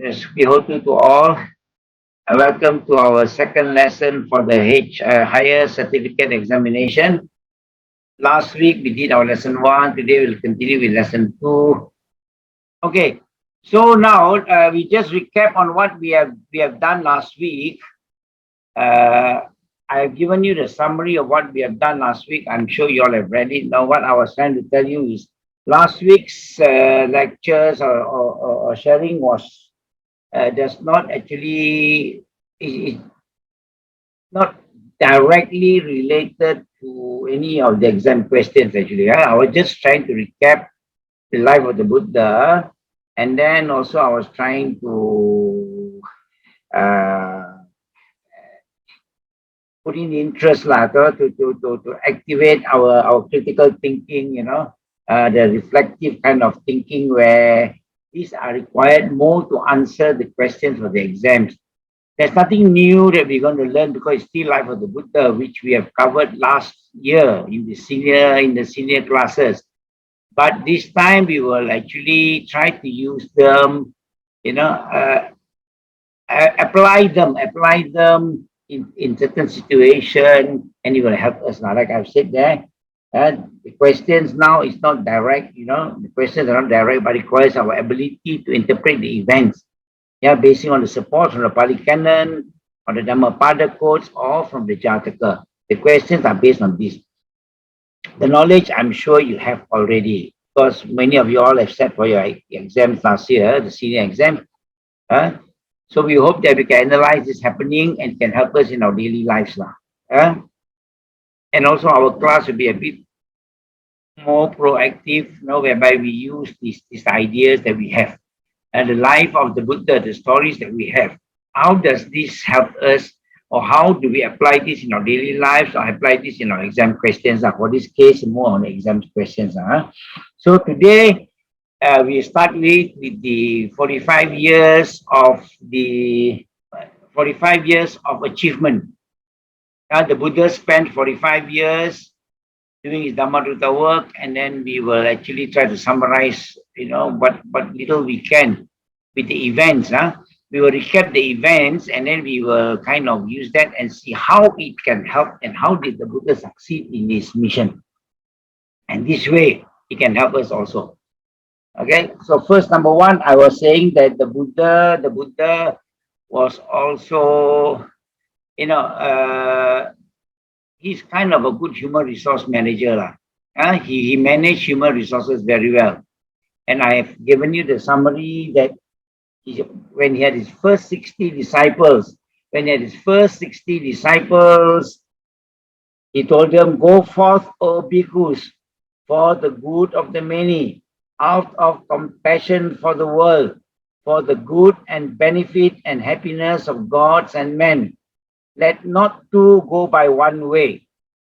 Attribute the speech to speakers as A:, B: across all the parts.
A: Yes, we hope you to all. Welcome to our second lesson for the higher certificate examination. Last week we did our lesson 1. Today we'll continue with lesson 2. Okay, so now we just recap on what we have done last week. I have given you the summary of what we have done last week. I'm sure you all have read it. Now, what I was trying to tell you is last week's lectures or sharing was does not actually is not directly related to any of the exam questions actually. I was just trying to recap the life of the Buddha, and then also I was trying to put in interest to activate our critical thinking, the reflective kind of thinking where these are required more to answer the questions for the exams. There's nothing new that we're going to learn because it's still life of the Buddha, which we have covered last year in the senior classes. But this time we will actually try to use them, apply them in certain situation, and it will help us now. Like I've said there, the questions now is not direct, the questions are not direct, but requires our ability to interpret the events. Yeah, basing on the support from the Pali Canon, or the Dhammapada codes, or from the Jataka. The questions are based on this. The knowledge I'm sure you have already, because many of you all have sat for your exams last year, the senior exam. So we hope that we can analyze this happening and can help us in our daily lives now. And also our class will be a bit more proactive, whereby we use these ideas that we have. And the life of the Buddha, the stories that we have. How does this help us, or how do we apply this in our daily lives, or apply this in our exam questions? For this case, more on the exam questions. So today, we start with the 45 years of achievement. The Buddha spent 45 years doing his Dhammadutta work, and then we will actually try to summarize, what little we can with the events. We will recap the events, and then we will kind of use that and see how it can help and how did the Buddha succeed in his mission. And this way, it can help us also. Okay, so first, number one, I was saying that the Buddha was also, he's kind of a good human resource manager. He managed human resources very well. And I have given you the summary that when he had his first 60 disciples, he told them, "Go forth, O bhikkhus, for the good of the many, out of compassion for the world, for the good and benefit and happiness of gods and men. Let not two go by one way."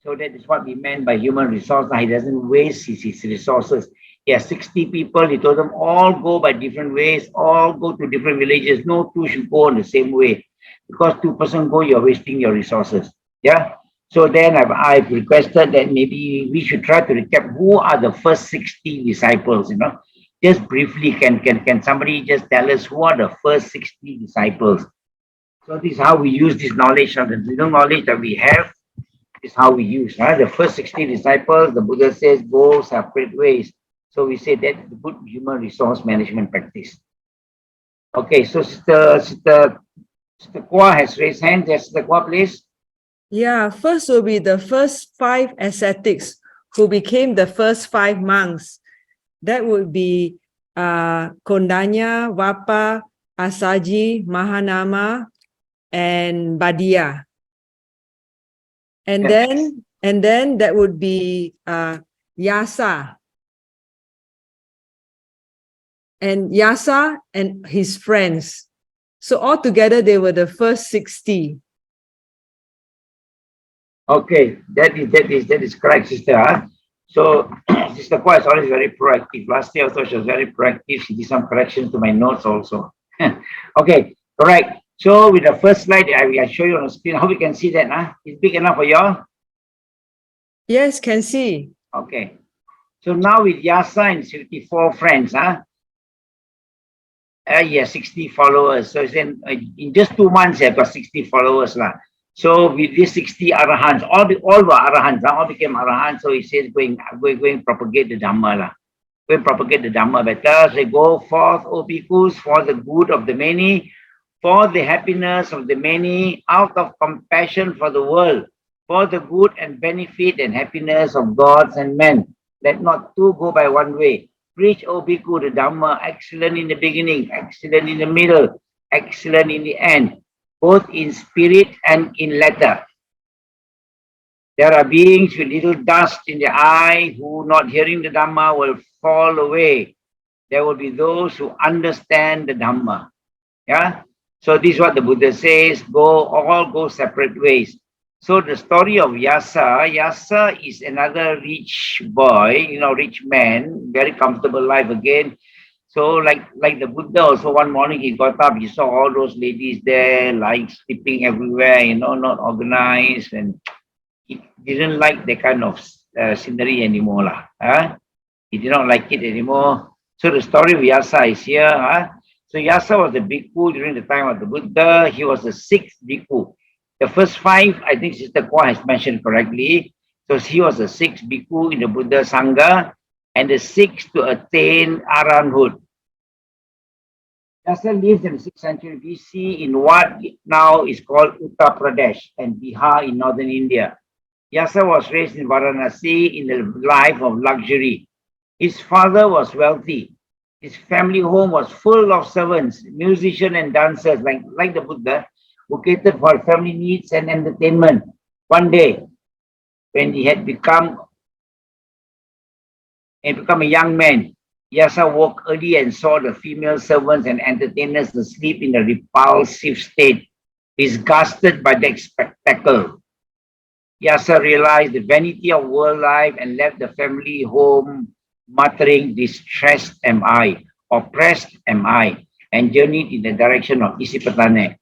A: So that is what we meant by human resource. He doesn't waste his resources. He has 60 people. He told them all go by different ways, all go to different villages. No two should go in the same way. Because 2% go, you're wasting your resources. Yeah. So then I've requested that maybe we should try to recap who are the first 60 disciples, Just briefly, can somebody just tell us who are the first 60 disciples? So this is how we use this knowledge, the little knowledge that we have is how we use. The first 60 disciples, the Buddha says, go separate ways. So we say that is the good human resource management practice. Okay, so Sister Kwa has raised hand. Yes, Sister Kwa, please.
B: Yeah, first will be the first 5 ascetics who became the first 5 monks. That would be Kondanya, Vapa, Asaji, Mahanama, and Badia. And then that would be Yasa. And Yasa and his friends. So altogether they were the first 60.
A: Okay, that is correct, sister. So Sister Kwa is always very proactive. Last year also she was very proactive. She did some corrections to my notes also. Okay, correct. So with the first slide, I show you on the screen. I hope you can see that. It's big enough for you all?
B: Yes, can see.
A: Okay. So now with Yasa and 54 friends, Yeah, 60 followers. So in just 2 months, I've got 60 followers lah. So with these 60 arahants, all were arahants, all became arahants. So he says, going propagate the Dhamma lah. Going propagate the Dhamma better. So go forth, O bhikkhus, for the good of the many, for the happiness of the many, out of compassion for the world, for the good and benefit and happiness of gods and men. Let not two go by one way. Preach, O bhikkhu, the Dhamma, excellent in the beginning, excellent in the middle, excellent in the end, both in spirit and in letter. There are beings with little dust in the eye who, not hearing the Dhamma, will fall away. There will be those who understand the Dhamma. Yeah. So this is what the Buddha says, all go separate ways. So the story of Yasa is another rich boy, rich man, very comfortable life again. So like the Buddha also, one morning he got up, he saw all those ladies there, like sleeping everywhere, not organized, and he didn't like the kind of scenery anymore. He did not like it anymore. So the story of Yasa is here. So Yasa was the bhikkhu during the time of the Buddha. He was the sixth bhikkhu. The first five, I think Sister Kwa has mentioned correctly. So he was the sixth bhikkhu in the Buddha Sangha and the sixth to attain arahanthood. Yasa lived in the 6th century BC in what now is called Uttar Pradesh and Bihar in northern India. Yasa was raised in Varanasi in a life of luxury. His father was wealthy. His family home was full of servants, musicians and dancers like the Buddha, who catered for family needs and entertainment. One day, when he had become a young man, Yasa woke early and saw the female servants and entertainers asleep in a repulsive state. Disgusted by the spectacle, Yasa realized the vanity of world life and left the family home muttering, "Distressed am I, oppressed am I," and journeyed in the direction of Isipatthana,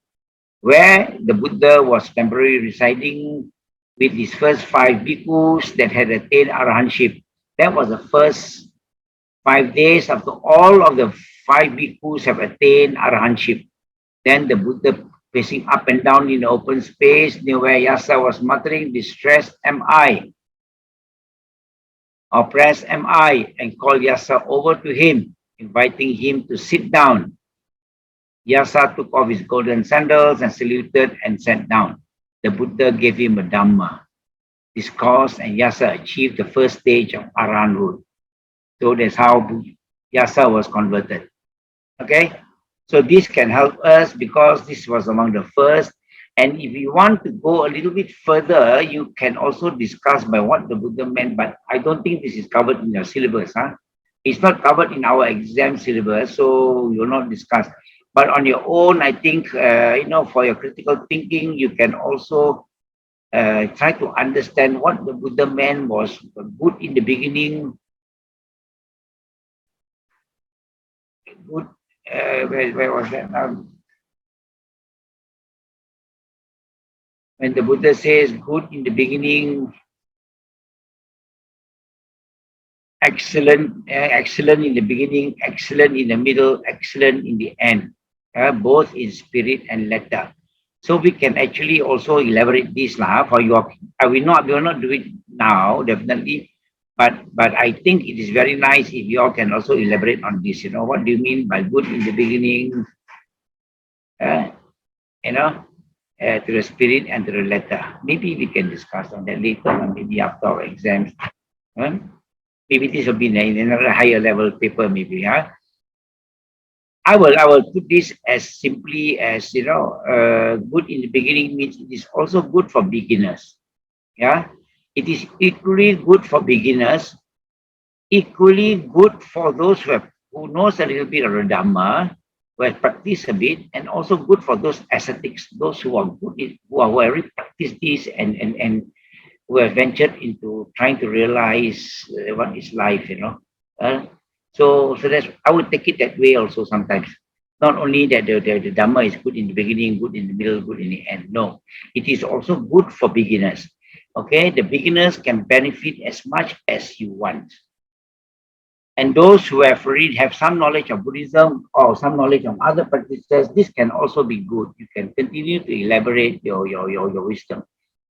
A: where the Buddha was temporarily residing with his first 5 bhikkhus that had attained arahantship. That was the first 5 days after all of the 5 bhikkhus have attained arahantship. Then the Buddha, pacing up and down in the open space near where Yasa was muttering, "Distressed am I, oppressed am I," and called Yasa over to him, inviting him to sit down. Yasa took off his golden sandals and saluted and sat down. The Buddha gave him a Dhamma discourse, and Yasa achieved the first stage of arahanthood. So that's how Yasa was converted. Okay, so this can help us because this was among the first. And if you want to go a little bit further, you can also discuss by what the Buddha meant, but I don't think this is covered in your syllabus. It's not covered in our exam syllabus, so we will not discuss. But on your own, I think, for your critical thinking, you can also try to understand what the Buddha meant was good in the beginning, good, where was that? When the Buddha says good in the beginning, excellent in the beginning, excellent in the middle, excellent in the end, both in spirit and letter. So we can actually also elaborate this for you. We will not do it now, definitely, but I think it is very nice if you all can also elaborate on this. What do you mean by good in the beginning? To the spirit and to the letter. Maybe we can discuss on that later, maybe after our exams. Maybe this will be in another higher level paper, maybe. I will put this as simply as, good in the beginning means it is also good for beginners. Yeah, it is equally good for beginners, equally good for those who knows a little bit of the Dhamma, who have practiced a bit, and also good for those ascetics, those who are good, who are already practiced this and who have ventured into trying to realize what is life, So that's, I would take it that way also sometimes. Not only that the Dhamma is good in the beginning, good in the middle, good in the end. No, it is also good for beginners. Okay, the beginners can benefit as much as you want. And those who have already have some knowledge of Buddhism or some knowledge of other practices, this can also be good. You can continue to elaborate your wisdom.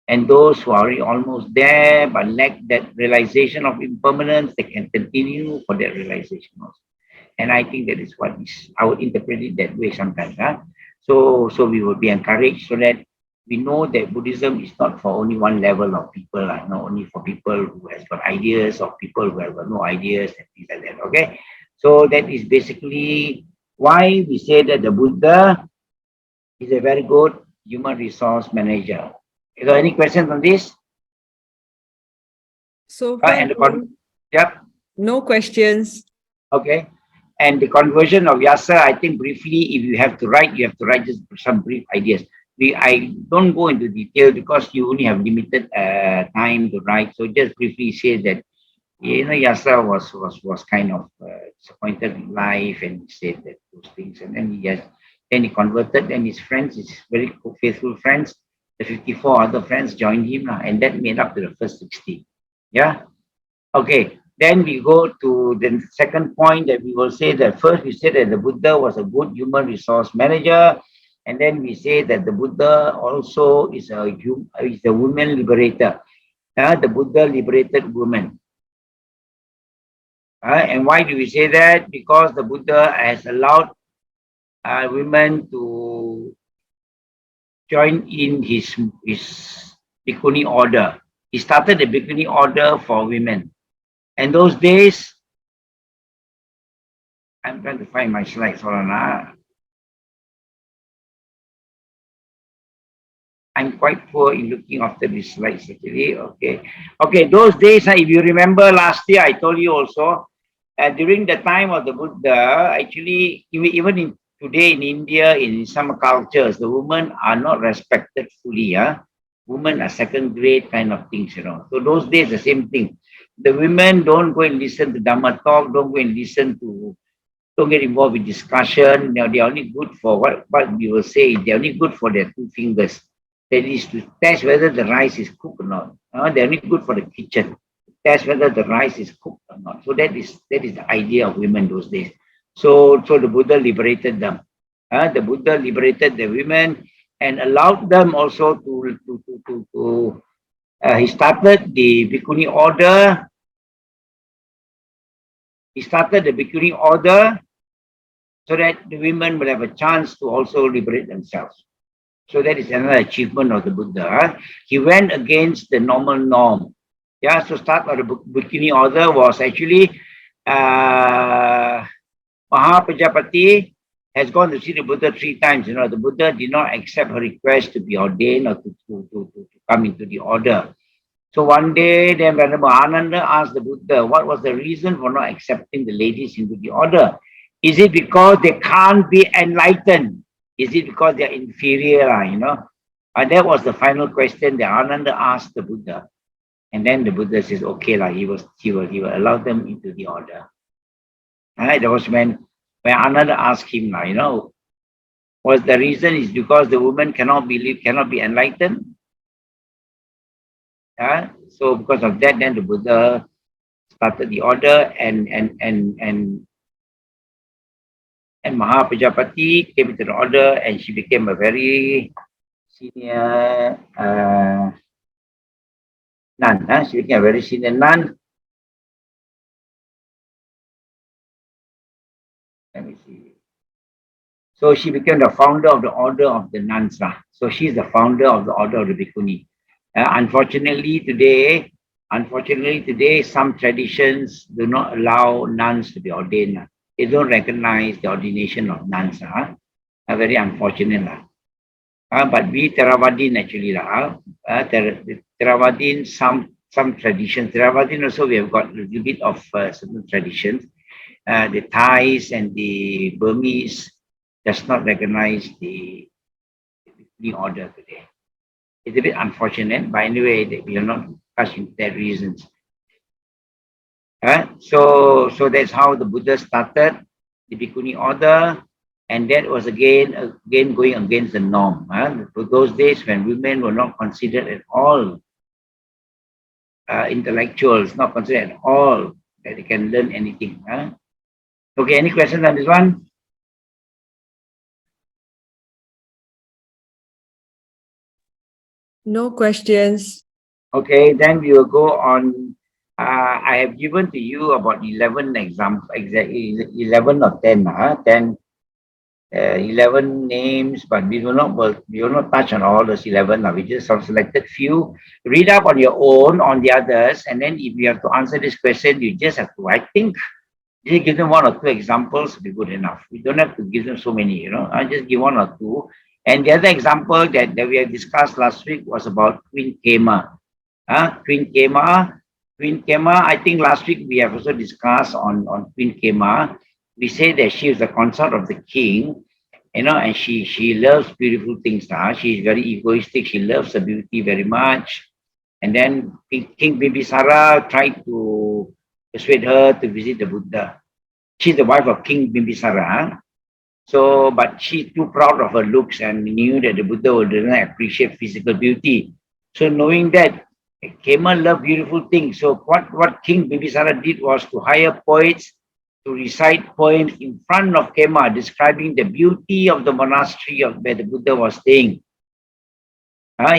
A: And those who are already almost there but lack that realization of impermanence, they can continue for that realization also. And I think that is what is, I would interpret it that way sometimes. Huh? So we would be encouraged so that we know that Buddhism is not for only one level of people, not only for people who has got ideas or people who have got no ideas and things like that. Okay. So that is basically why we say that the Buddha is a very good human resource manager. Is there any questions on this?
B: So far,
A: And yep.
B: no questions.
A: Okay. And the conversion of yasa, I think briefly, if you have to write just some brief ideas. I don't go into detail because you only have limited time to write. So just briefly say that, Yasa was kind of disappointed in life and he said that those things. And then he converted and his friends, his very faithful friends, the 54 other friends joined him and that made up to the first 60. Yeah. Okay. Then we go to the second point that we will say that first we said that the Buddha was a good human resource manager. And then we say that the Buddha also is a woman liberator. The Buddha liberated women. And why do we say that? Because the Buddha has allowed women to join in his Bhikkhuni order. He started the Bhikkhuni order for women. And those days, I'm trying to find my slides. Hold on. I'm quite poor in looking after these slides actually. Okay. Those days, if you remember last year, I told you also, during the time of the Buddha, actually, even today in India, in some cultures, the women are not respected fully. Women are second grade kind of things, So those days, the same thing. The women don't go and listen to Dhamma talk, don't go and don't get involved in discussion. They're only good for what we will say, they're only good for their two fingers. That is to test whether the rice is cooked or not. They're only good for the kitchen. Test whether the rice is cooked or not. So that is the idea of women those days. So the Buddha liberated them. The Buddha liberated the women and allowed them also to he started the Bhikkhuni order. He started the Bhikkhuni order so that the women will have a chance to also liberate themselves. So that is another achievement of the Buddha. He went against the normal norm. Yeah, so start of the Bhikkhuni order was actually Mahapajapati has gone to see the Buddha 3 times. The Buddha did not accept her request to be ordained or to come into the order. So one day, then Venerable Ananda asked the Buddha, what was the reason for not accepting the ladies into the order? Is it because they can't be enlightened? Is it because they're inferior? And that was the final question that Ananda asked the Buddha. And then the Buddha says, okay, he will allow them into the order. That was when Ananda asked him, was the reason is because the woman cannot be enlightened? So because of that, then the Buddha started the order and Mahapajapati came into the order and she became a very senior nun. She became a very senior nun. Let me see. So she became the founder of the order of the nuns. So she's the founder of the order of the Bhikkhuni. Unfortunately today, some traditions do not allow nuns to be ordained. They don't recognize the ordination of nuns. Very unfortunate. But we Theravadin actually, Theravadin, some traditions. Theravadin also we have got a little bit of certain traditions. The Thais and the Burmese does not recognize the order today. It's a bit unfortunate, but anyway, we are not touching that reasons. So that's how the Buddha started the Bhikkhuni order, and that was again going against the norm. For those days when women were not considered at all intellectuals, not considered at all that they can learn anything. Okay, any questions on this one?
B: No questions.
A: Okay, then we will go on. I have given to you about 11 examples, exactly 11 or 10, 11 names, but we will not touch on all those 11. We just have selected few. Read up on your own on the others, and then if you have to answer this question, you just have to, I think, just give them one or two examples will be good enough. We don't have to give them so many, I just give one or two. And the other example that we have discussed last week was about Queen Kema. Queen Kema. Queen Kema, I think last week we have also discussed on Queen Kema. We say that she is the consort of the king, and she loves beautiful things. She is very egoistic. She loves the beauty very much. And then King Bimbisara tried to persuade her to visit the Buddha. She's the wife of King Bimbisara. So, but she's too proud of her looks and knew that the Buddha would not appreciate physical beauty. So knowing that Kema loved beautiful things. So what King Bimbisara did was to hire poets to recite poems in front of Kema describing the beauty of the monastery of where the Buddha was staying.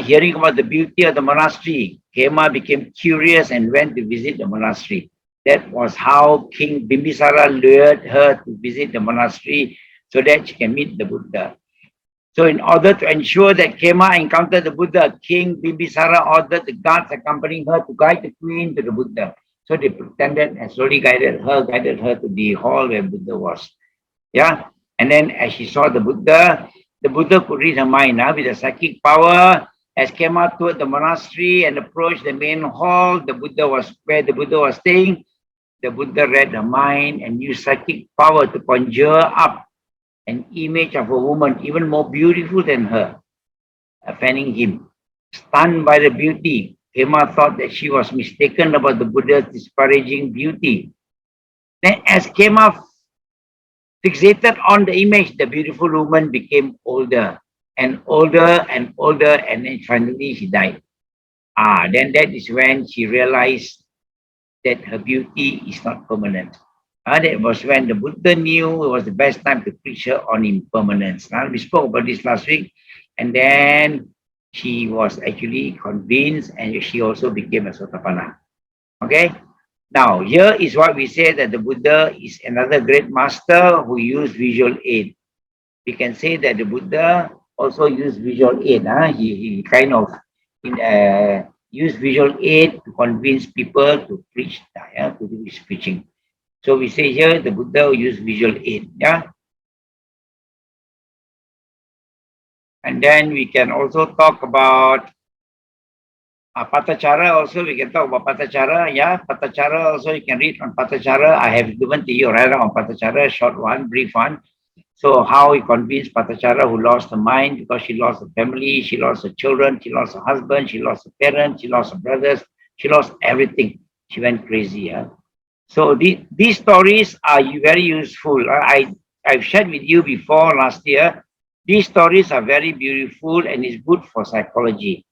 A: Hearing about the beauty of the monastery, Kema became curious and went to visit the monastery. That was how King Bimbisara lured her to visit the monastery so that she can meet the Buddha. So in order to ensure that Kema encountered the Buddha, King Bimbisara ordered the guards accompanying her to guide the queen to the Buddha. So they pretended and slowly guided her to the hall where Buddha was. Yeah. And then as she saw the Buddha could read her mind with a psychic power. As Kema toured the monastery and approached the main hall, where the Buddha was staying. The Buddha read her mind and used psychic power to conjure up an image of a woman even more beautiful than her, fanning him. Stunned by the beauty, Kema thought that she was mistaken about the Buddha's disparaging beauty. Then as Kema fixated on the image, the beautiful woman became older and older and older, and then finally she died. Then that is when she realized that her beauty is not permanent. That was when the Buddha knew it was the best time to preach her on impermanence. We spoke about this last week, and then she was actually convinced, and she also became a Sotapanna. Okay. Now, here is what we say that the Buddha is another great master who used visual aid. We can say that the Buddha also used visual aid. He kind of used visual aid to convince people to preach, to do his preaching. So we say here the Buddha used visual aid. And then we can also talk about Patachara also. We can talk about Patachara. Patachara also you can read on Patachara. I have given to you rather on Patachara, short one, brief one. So how he convinced Patachara, who lost her mind because she lost her family, she lost her children, she lost her husband, she lost her parents, she lost her brothers, she lost everything. She went crazy. So these stories are very useful. I've shared with you before last year. These stories are very beautiful and it's good for psychology.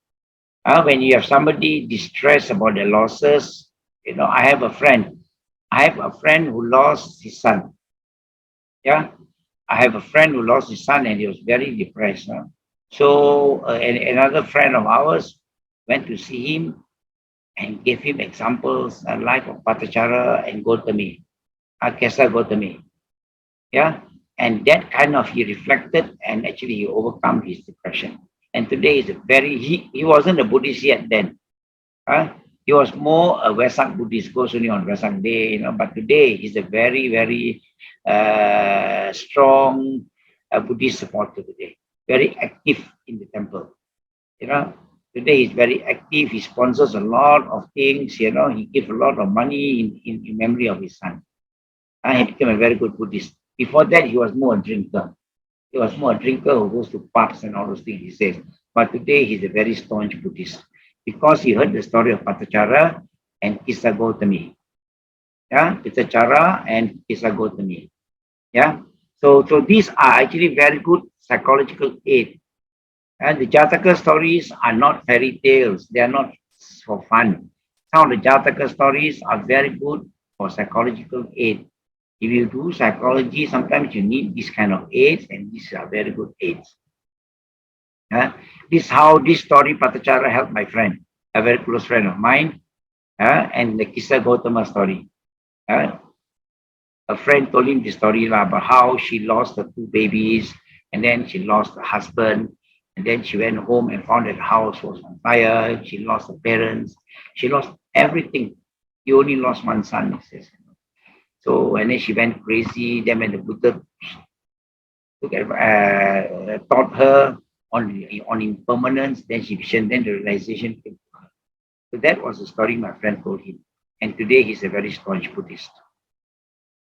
A: When you have somebody distressed about their losses, I have a friend who lost his son. I have a friend who lost his son and he was very depressed. So another friend of ours went to see him and gave him examples, life of Patachara and Gautami, Kesa Gautami. And that kind of he reflected and actually he overcome his depression. And today is he wasn't a Buddhist yet then. He was more a Vesak Buddhist, goes only on Vesak Day, but today he's a very, very strong Buddhist supporter today. Very active in the temple. Today he's very active. He sponsors a lot of things, he gives a lot of money in memory of his son. He became a very good Buddhist. Before that, he was more a drinker. He was more a drinker who goes to pubs and all those things, he says. But today, he's a very staunch Buddhist because he heard the story of Patachara and Kisa Gautami. Patachara and Kisa Gautami. So these are actually very good psychological aid. And the Jataka stories are not fairy tales. They are not for fun. Some of the Jataka stories are very good for psychological aid. If you do psychology, sometimes you need this kind of aids, and these are very good aids. This is how this story Patachara helped my friend, a very close friend of mine, and the Kisa Gautama story. A friend told him the story about how she lost her 2 babies, and then she lost her husband, and then she went home and found that the house was on fire. She lost her parents. She lost everything. He only lost 1 son, he says. So, and then she went crazy. Then when the Buddha taught her on impermanence, then then the realization came to her. So that was the story my friend told him. And today he's a very staunch Buddhist.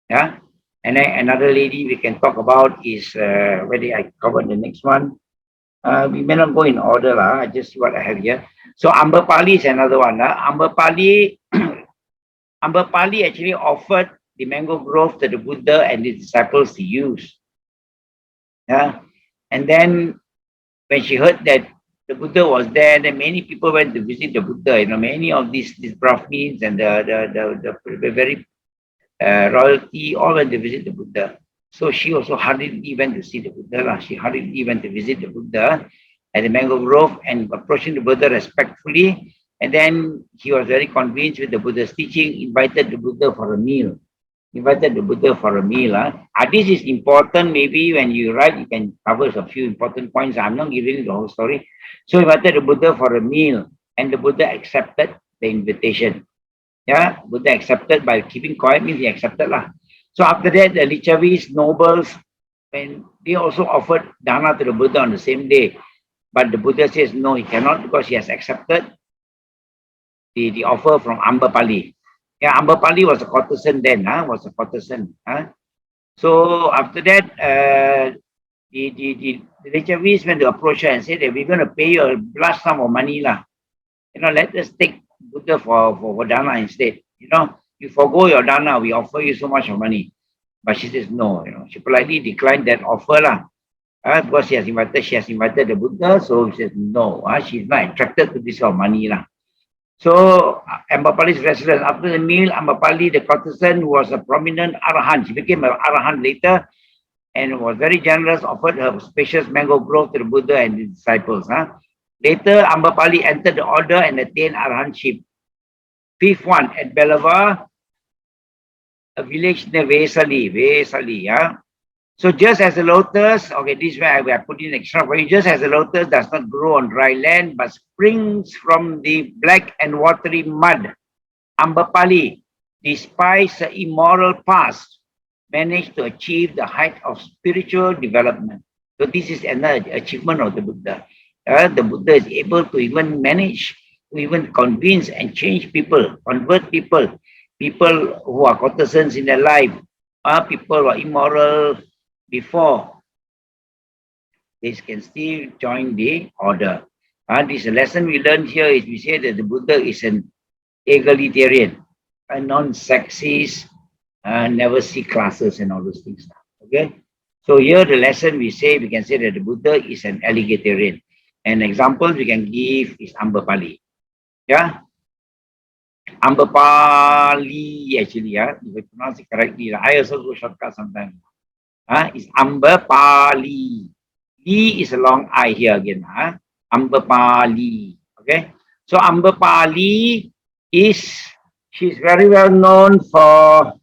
A: Yeah. And then another lady we can talk about is whether I covered the next one. We may not go in order, I just see what I have here. So Ambapali is another one. Ambapali actually offered the mango grove to the Buddha and his disciples to use. Yeah. And then when she heard that the Buddha was there, then many people went to visit the Buddha. You know, many of these Brahmins and the very royalty all went to visit the Buddha. So she also hurriedly went to see the Buddha. She hurriedly went to visit the Buddha at the mango grove and approaching the Buddha respectfully. And then he was very convinced with the Buddha's teaching, invited the Buddha for a meal. This is important. Maybe when you write, you can cover a few important points. I'm not giving you the whole story. So he invited the Buddha for a meal, and the Buddha accepted the invitation. Yeah, Buddha accepted by keeping quiet means he accepted lah. So after that, the Lichavis nobles, when they also offered dana to the Buddha on the same day, but the Buddha says no, he cannot because he has accepted the offer from Ambapali. Yeah, Ambapali was a courtesan then, was a courtesan. So after that, the Lichavis went to approach her and said that we're going to pay you a large sum of money lah. You know, let us take Buddha for dana instead. You know, you forgo your dana, we offer you so much of money. But she says no, you know, she politely declined that offer lah. Because she has invited the Buddha, so she says no, she's not attracted to this sort of money lah. So Ambapali's residence, after the meal, Ambapali, the courtesan, who was a prominent Arahant, she became an Arahant later, and was very generous, offered her spacious mango grove to the Buddha and his disciples. Later, Ambapali entered the order and attained Arahantship. 5th one, at Belava, a village near Vesali. So just as the lotus, okay, this is where I put in extra for you, just as the lotus does not grow on dry land, but springs from the black and watery mud, Ambapali, despite the immoral past, managed to achieve the height of spiritual development. So this is another achievement of the Buddha. The Buddha is able to even manage, to even convince and change people, convert people who are courtesans in their life, people who are immoral before, they can still join the order. This lesson we learned here is we say that the Buddha is an egalitarian, a non-sexist, never see classes and all those things. Okay, so here the lesson we can say that the Buddha is an egalitarian. An example we can give is Ambapali. Yeah, Ambapali actually, if I pronounce it correctly, I also go shortcut sometimes. It's Ambapali. Li is a long I here again. Ambapali. Okay, so Ambapali she's very well known for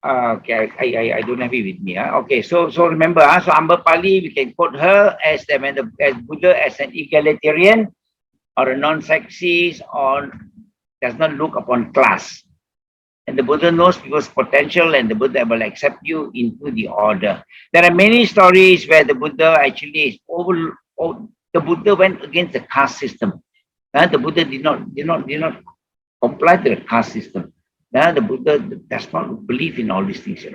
A: okay, I don't have it with me. Okay, so remember, so Ambapali, we can quote her as Buddha as an egalitarian or a non-sexist or does not look upon class. And the Buddha knows people's potential and the Buddha will accept you into the order. There are many stories where the Buddha actually is the Buddha went against the caste system. The Buddha did not comply to the caste system. The Buddha does not believe in all these things,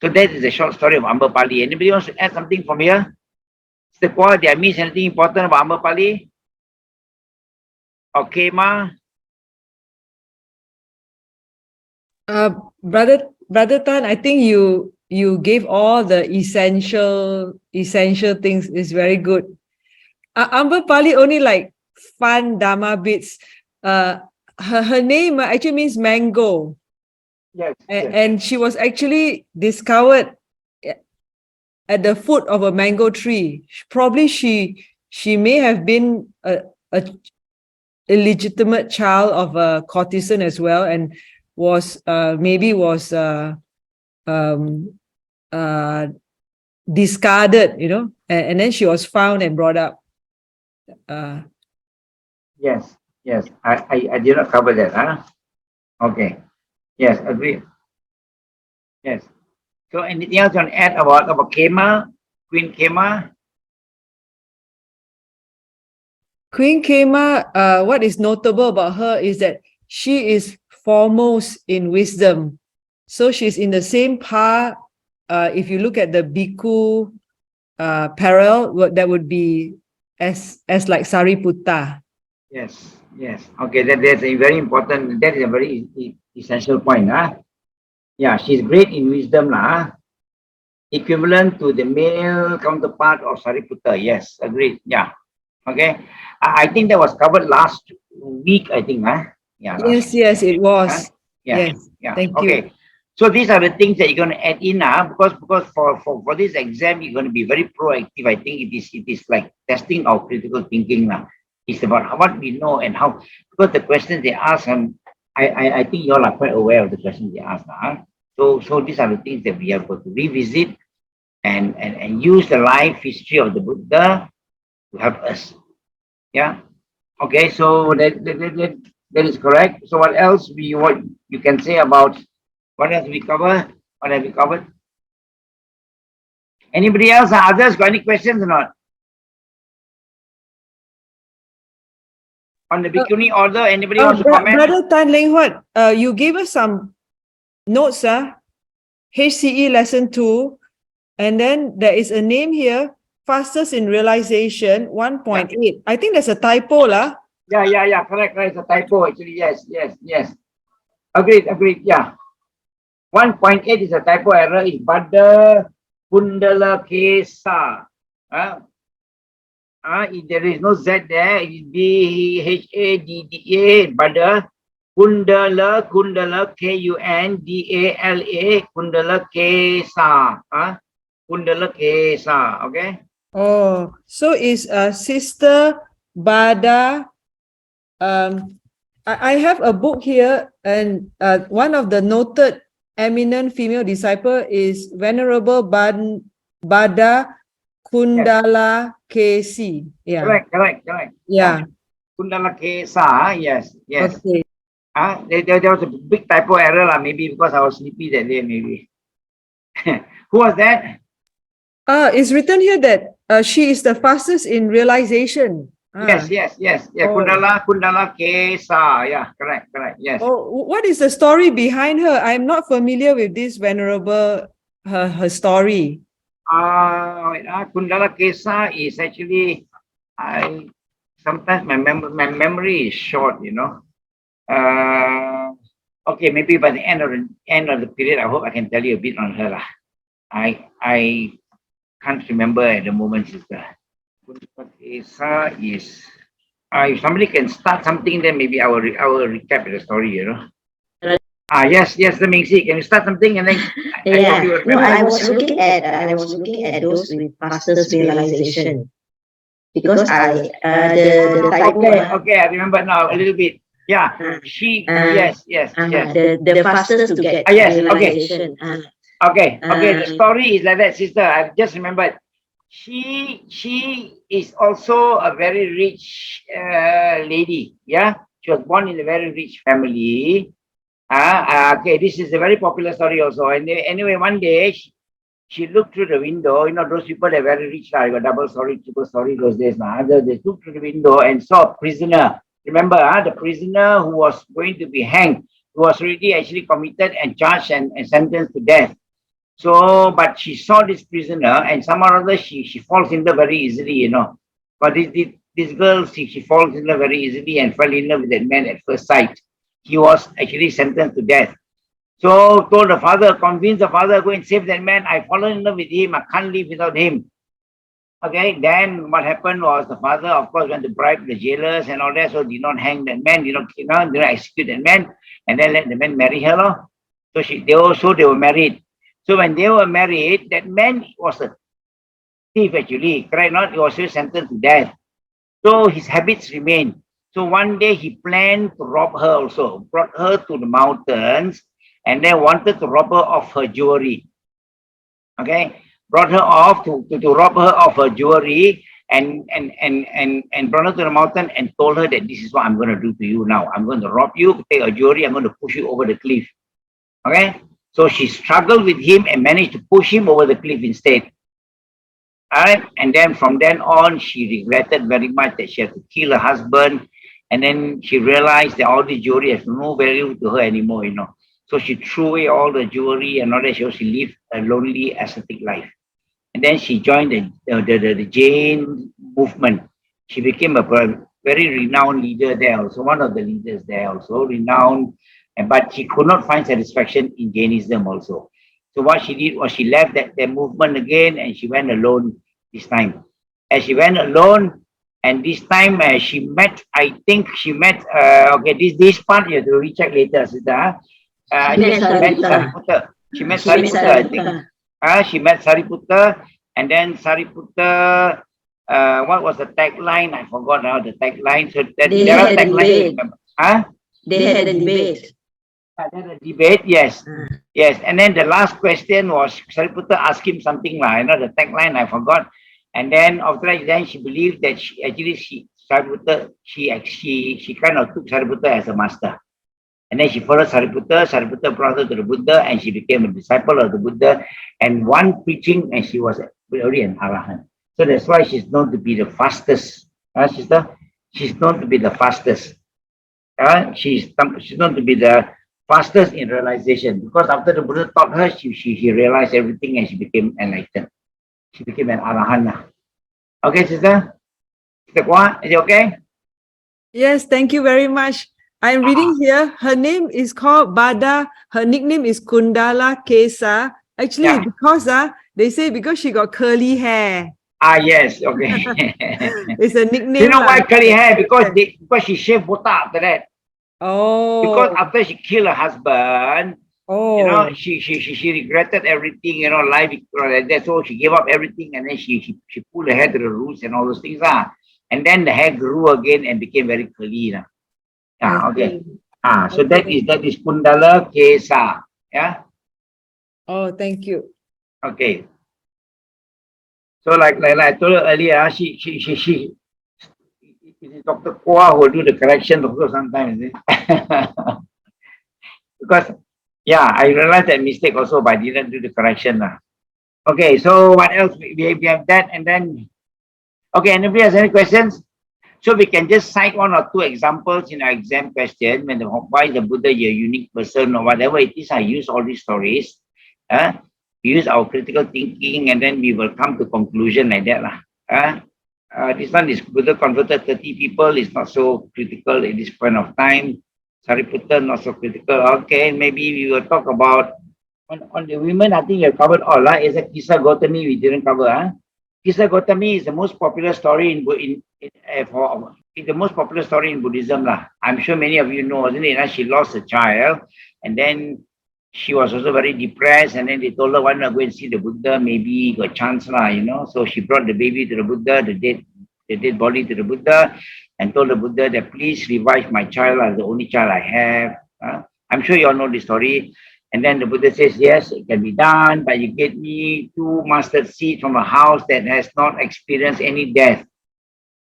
A: So that is the short story of Ambapali. Anybody wants to add something from here? Mr. Kwa, did I miss anything important about Ambapali? Okay, Ma?
B: Brother Tan, I think you gave all the essential things. Is very good. Amberpali only like fun Dharma bits. Her name actually means mango.
A: Yes,
B: And she was actually discovered at the foot of a mango tree. Probably she may have been a illegitimate child of a courtesan as well, and was maybe was um, uh, discarded, and then she was found and brought up.
A: yes, yes. I did not cover that, huh? Okay. Yes, agree. Yes. So anything else you want to add about Kema, Queen Kema?
B: Queen Kema, what is notable about her is that she is foremost in wisdom. So she's in the same par. If you look at the Bhikkhu parallel, that would be as like Sariputta.
A: Yes, yes. Okay, that's a very important, that is a very essential point. Huh? Yeah, she's great in wisdom, lah. Equivalent to the male counterpart of Sariputta. Yes, agreed. Yeah. Okay. I think that was covered last week, I think. Huh? Yeah, last week.
B: Yes, it
A: Huh?
B: was.
A: Yeah,
B: Yes,
A: yeah.
B: thank
A: Okay.
B: you.
A: So these are the things that you're going to add in now, because for this exam, you're going to be very proactive. I think it is like testing our critical thinking now. It's about what we know and how, because the questions they ask, I think you all are quite aware of the questions they ask now. Huh? So these are the things that we have got to revisit and use the life history of the Buddha to help us. Yeah. Okay. So that is correct. So what else what you can say about what else we cover? What have we covered? Anybody else? Others got any questions or not? On the Bhikkhuni order, anybody wants to comment?
B: Brother Tan Leng Huat, you gave us some notes, HCE lesson 2, and then there is a name here, fastest in realization 1.8. I think there's a typo, lah.
A: Yeah. Correct. It's a typo actually. Yes. Agreed. Yeah. 1.8 is a typo error. It's Bada Kundala Kesa. There is no Z there. It's BHADDA. Bada Kundala KUNDALA Kundala Kesa. Kundala Kesa. Okay.
B: Oh, so is Sister Bada. I have a book here, and one of the noted eminent female disciple is Venerable Bada Kundala KC. Yeah.
A: Correct.
B: Yeah.
A: Kundala Kesa. Yes.
B: Okay.
A: There was a big typo error, maybe because I was sleepy that day, maybe. Who was that?
B: It's written here that she is the fastest in realization.
A: Yes.
B: Oh.
A: Kundala Kesa. Yeah, correct. Yes.
B: Oh, what is the story behind her? I'm not familiar with this venerable her story.
A: Kundala Kesa is actually, sometimes my memory is short, Okay, maybe by the end of the period, I hope I can tell you a bit on her. I can't remember at the moment, sister. Kundala Kesa is, if somebody can start something, then maybe I will recap the story, Yes, let me see. Can you start something and then?
C: I was looking at those with fastest realization, because the typo.
A: Okay, I remember now a little bit. Yeah, she. Yes.
C: The fastest to get realization.
A: Okay. The story is like that, sister. I've just remembered. She is also a very rich lady. Yeah, she was born in a very rich family. Okay, this is a very popular story also. And anyway, one day she looked through the window. Those people that are very rich, got double story, triple story those days. They looked through the window and saw a prisoner. Remember, the prisoner who was going to be hanged, who was already actually committed and charged and sentenced to death. So, but she saw this prisoner, and somehow or other she falls in love very easily, But this girl, she falls in love very easily and fell in love with that man at first sight. He was actually sentenced to death. So told the father, convinced the father, go and save that man. I've fallen in love with him. I can't live without him. Okay, then what happened was the father, of course, went to bribe the jailers and all that, so did not hang that man, did not execute that man, and then let the man marry her. Lor. So they were married. So when they were married, that man was a thief actually, correct? Not he was sentenced to death. So his habits remained. So one day he planned to rob her also, brought her to the mountains, and then wanted to rob her of her jewelry. Okay, brought her off to rob her of her jewelry and brought her to the mountain and told her that this is what I'm going to do to you now. I'm going to rob you, take her jewelry, I'm going to push you over the cliff. Okay, so she struggled with him and managed to push him over the cliff instead. All right, and then from then on, she regretted very much that she had to kill her husband, and then she realized that all the jewelry has no value to her anymore, you know. So she threw away all the jewelry and all that. She lived a lonely, ascetic life. And then she joined the Jain movement. She became a very renowned leader there, also one of the leaders there, also renowned. But she could not find satisfaction in Jainism also. So what she did was she left that movement again, and she went alone this time. As she went alone, and this time she met, I think she met. Okay, this part you have to recheck later, sister. I think she met Sariputta. She met Sariputta, I think. She met Sariputta, and then Sariputta, what was the tagline? I forgot now the tagline. So that, there are taglines.
C: They had a debate.
A: There a debate, yes. Yes. And then the last question was Sariputta asked him something like, you know, the tagline, I forgot. And then after that, then she believed that Sariputta kind of took Sariputta as a master. And then she followed Sariputta. Sariputta brought her to the Buddha, and she became a disciple of the Buddha. And one preaching, and she was already an Arahant. So that's why she's known to be the fastest. Sister? She's known to be the fastest. She's known to be the fastest in realization. Because after the Buddha taught her, she realized everything and she became enlightened. She became an Arahant. Okay, sister? Sister Kwa, is it okay?
B: Yes, thank you very much. I'm reading here. Her name is called Bada. Her nickname is Kundala Kesa. Actually, because they say because she got curly hair.
A: Yes, okay.
B: It's a nickname.
A: You know why curly hair? Because she shaved botak after that.
B: Oh.
A: Because after she killed her husband, you know, she regretted everything, you know, life like that. So she gave up everything, and then she pulled her hair to the roots and all those things. And then the hair grew again and became very curly. Okay. So that is Kundala Kesa. Yeah.
B: Oh, thank you.
A: Okay. So like I told her earlier, she it is Dr. Kwa who will do the correction also sometimes. Because I realized that mistake also, but I didn't do the correction. Okay, so what else? We have that, and then anybody has any questions? So we can just cite one or two examples in our exam question when why the Buddha is a unique person or whatever it is. I use all these stories. We use our critical thinking, and then we will come to conclusion like that. This one is Buddha converted 30 people. It's not so critical at this point of time. Sariputta, not so critical. Okay, maybe we will talk about on the women. I think you have covered all. Is a Kisa Gautami we didn't cover. Kisa Gautami is the most popular story the most popular story in Buddhism. I'm sure many of you know, isn't it? She lost a child, and then she was also very depressed, and then they told her, why not go and see the Buddha? Maybe got chance, you know. So she brought the baby to the Buddha, the dead body to the Buddha, and told the Buddha that please revive my child as the only child I have. I'm sure you all know the story. And then the Buddha says, yes, it can be done, but you get me 2 mustard seeds from a house that has not experienced any death.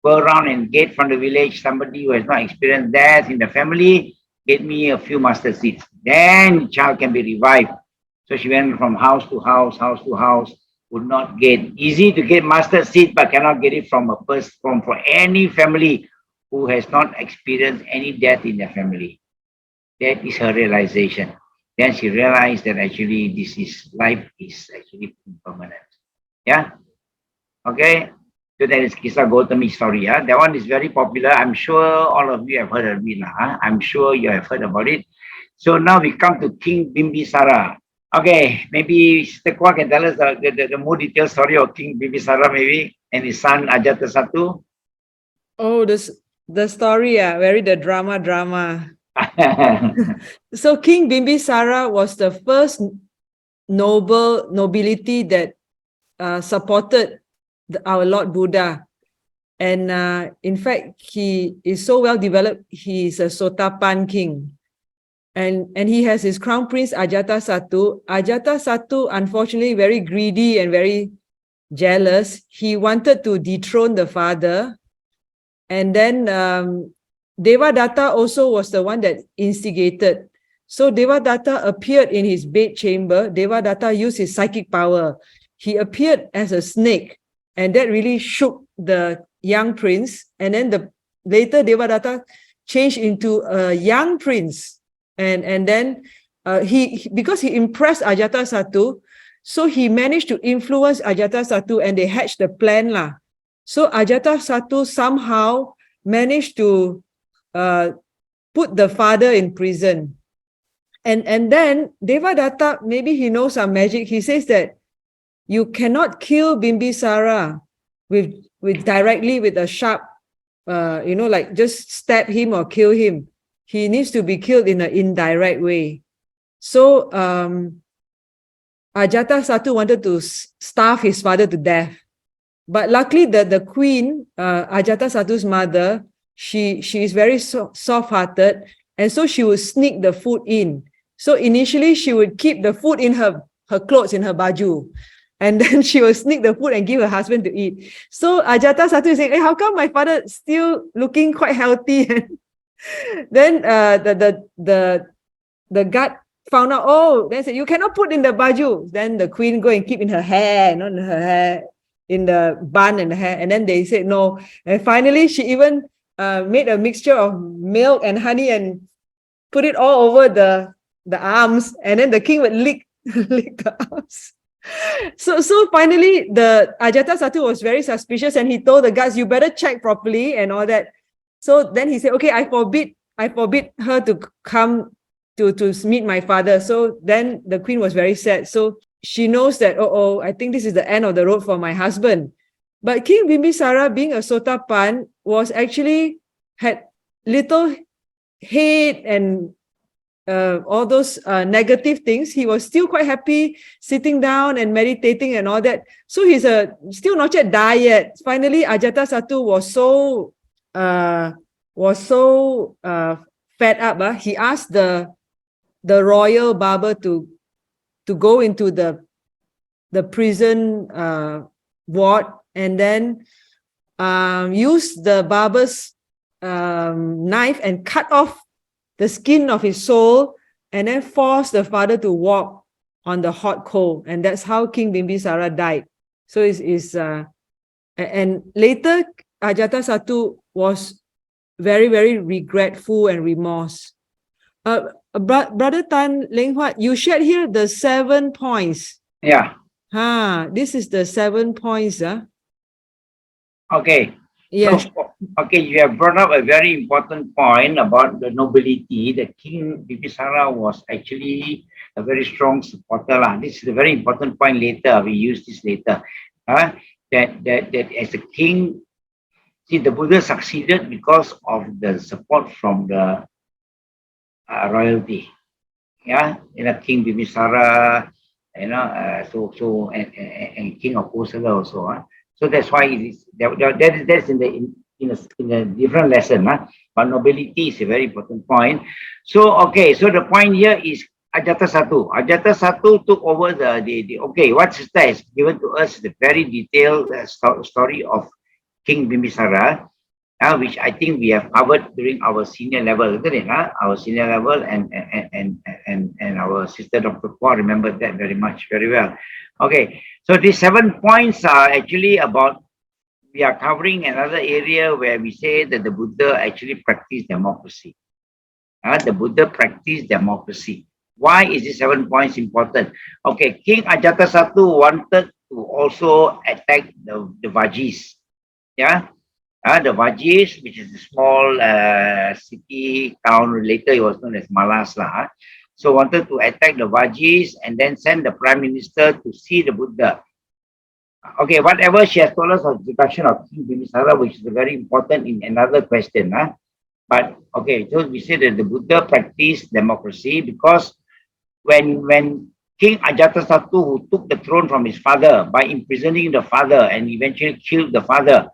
A: Go around and get from the village somebody who has not experienced death in the family, get me a few mustard seeds. Then the child can be revived. So she went from house to house, would not get. Easy to get mustard seeds, but cannot get it from a person, from any family who has not experienced any death in their family. That is her realization. Then she realized that actually life is actually impermanent. Yeah. Okay. So that is Kisa Gautami story. That one is very popular. I'm sure all of you have heard of it. I'm sure you have heard about it. So now we come to King Bimbisara. Okay, maybe Sister Kwa can tell us the more detailed story of King Bimbisara, maybe. and his son Ajatasattu.
B: Oh, the story, very the drama. So King Bimbisara was the first nobility that supported our Lord Buddha. And in fact, he is so well developed, he is a Sotapan king. And he has his crown prince Ajatasattu. Ajatasattu, unfortunately, very greedy and very jealous. He wanted to dethrone the father. And then Devadatta also was the one that instigated. So Devadatta appeared in his bed chamber. Devadatta used his psychic power. He appeared as a snake, and that really shook the young prince. And then later Devadatta changed into a young prince. And then because he impressed Ajatasattu, so he managed to influence Ajatasattu, and they hatched the plan lah. So Ajatasattu somehow managed to put the father in prison. And then Devadatta, maybe he knows some magic. He says that you cannot kill Bimbisara with directly with a sharp, like just stab him or kill him. He needs to be killed in an indirect way. So Ajatasattu wanted to starve his father to death. But luckily the queen, Ajatasattu's mother, she is very soft-hearted, and so she would sneak the food in. So initially she would keep the food in her clothes, in her baju, and then she will sneak the food and give her husband to eat. So Ajatasattu is saying, hey, how come my father still looking quite healthy? Then the guard found out, oh, then said, you cannot put in the baju. Then the queen go and keep in her hair, not in her hair, in the bun and the hair. And then they said no. And finally, she even made a mixture of milk and honey and put it all over the arms. And then the king would lick the arms. So finally, the Ajatasattu was very suspicious, and he told the guards, you better check properly and all that. So then he said, okay, I forbid her to come to meet my father. So then the queen was very sad. So she knows that, I think this is the end of the road for my husband. But King Bimbisara, being a Sotapan, was actually had little hate and all those negative things. He was still quite happy sitting down and meditating and all that. So he's still not yet died yet. Finally, Ajatasattu was so fed up. He asked the royal barber to go into the prison ward, and then use the barber's knife and cut off the skin of his soul, and then force the father to walk on the hot coal. And that's how King Bimbisara died. So and later Ajatasattu was very, very regretful and remorse. Brother Tan Leng Huat, you shared here the 7 points.
A: Yeah.
B: This is the 7 points.
A: Okay.
B: Yes.
A: So, okay, you have brought up a very important point about the nobility. That King Bimbisara was actually a very strong supporter. This is a very important point later. We use this later. That as a king, see, the Buddha succeeded because of the support from the royalty. King Bimbisara, and King of Kosala also. So that's why it is that's in a different lesson. But nobility is a very important point. So okay, so the point here is Ajatasattu. Ajatasattu took over the okay. What sister has given to us the very detailed story of King Bimbisara, which I think we have covered during our senior level, isn't it? Our senior level and our sister Dr. Kwa remembered that very well. Okay, so these 7 points are actually about, we are covering another area where we say that the Buddha actually practiced democracy. The Buddha practiced democracy. Why is this 7 points important? Okay, King Ajatasattu wanted to also attack the Vajis. The Vajis, which is a small city town, later it was known as MALAYSIA. So wanted to attack the Vajis and then send the Prime Minister to see the Buddha. Okay, whatever she has told us of the question of King Bimbisara, which is very important in another question. But okay, so we say that the Buddha practiced democracy because when King Ajatasattu, who took the throne from his father by imprisoning the father and eventually killed the father,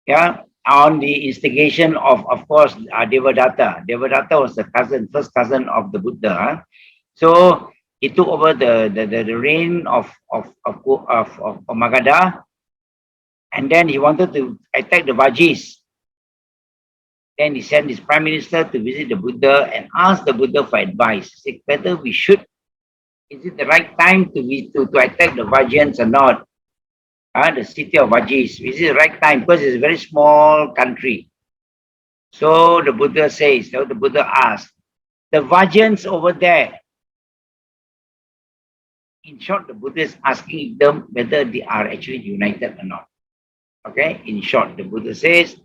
A: yeah, on the instigation of course, Devadatta. Devadatta was the first cousin of the Buddha. So he took over the reign of Magadha, and then he wanted to attack the Vajis. Then he sent his prime minister to visit the Buddha and ask the Buddha for advice. He said, whether we should, is it the right time to attack the Vajans or not? The city of Vajis, is it the right time? Because it's a very small country. So the Buddha says, so the Buddha asks, the Vajans over there, in short, the Buddha is asking them whether they are actually united or not. Okay, in short, the Buddha says,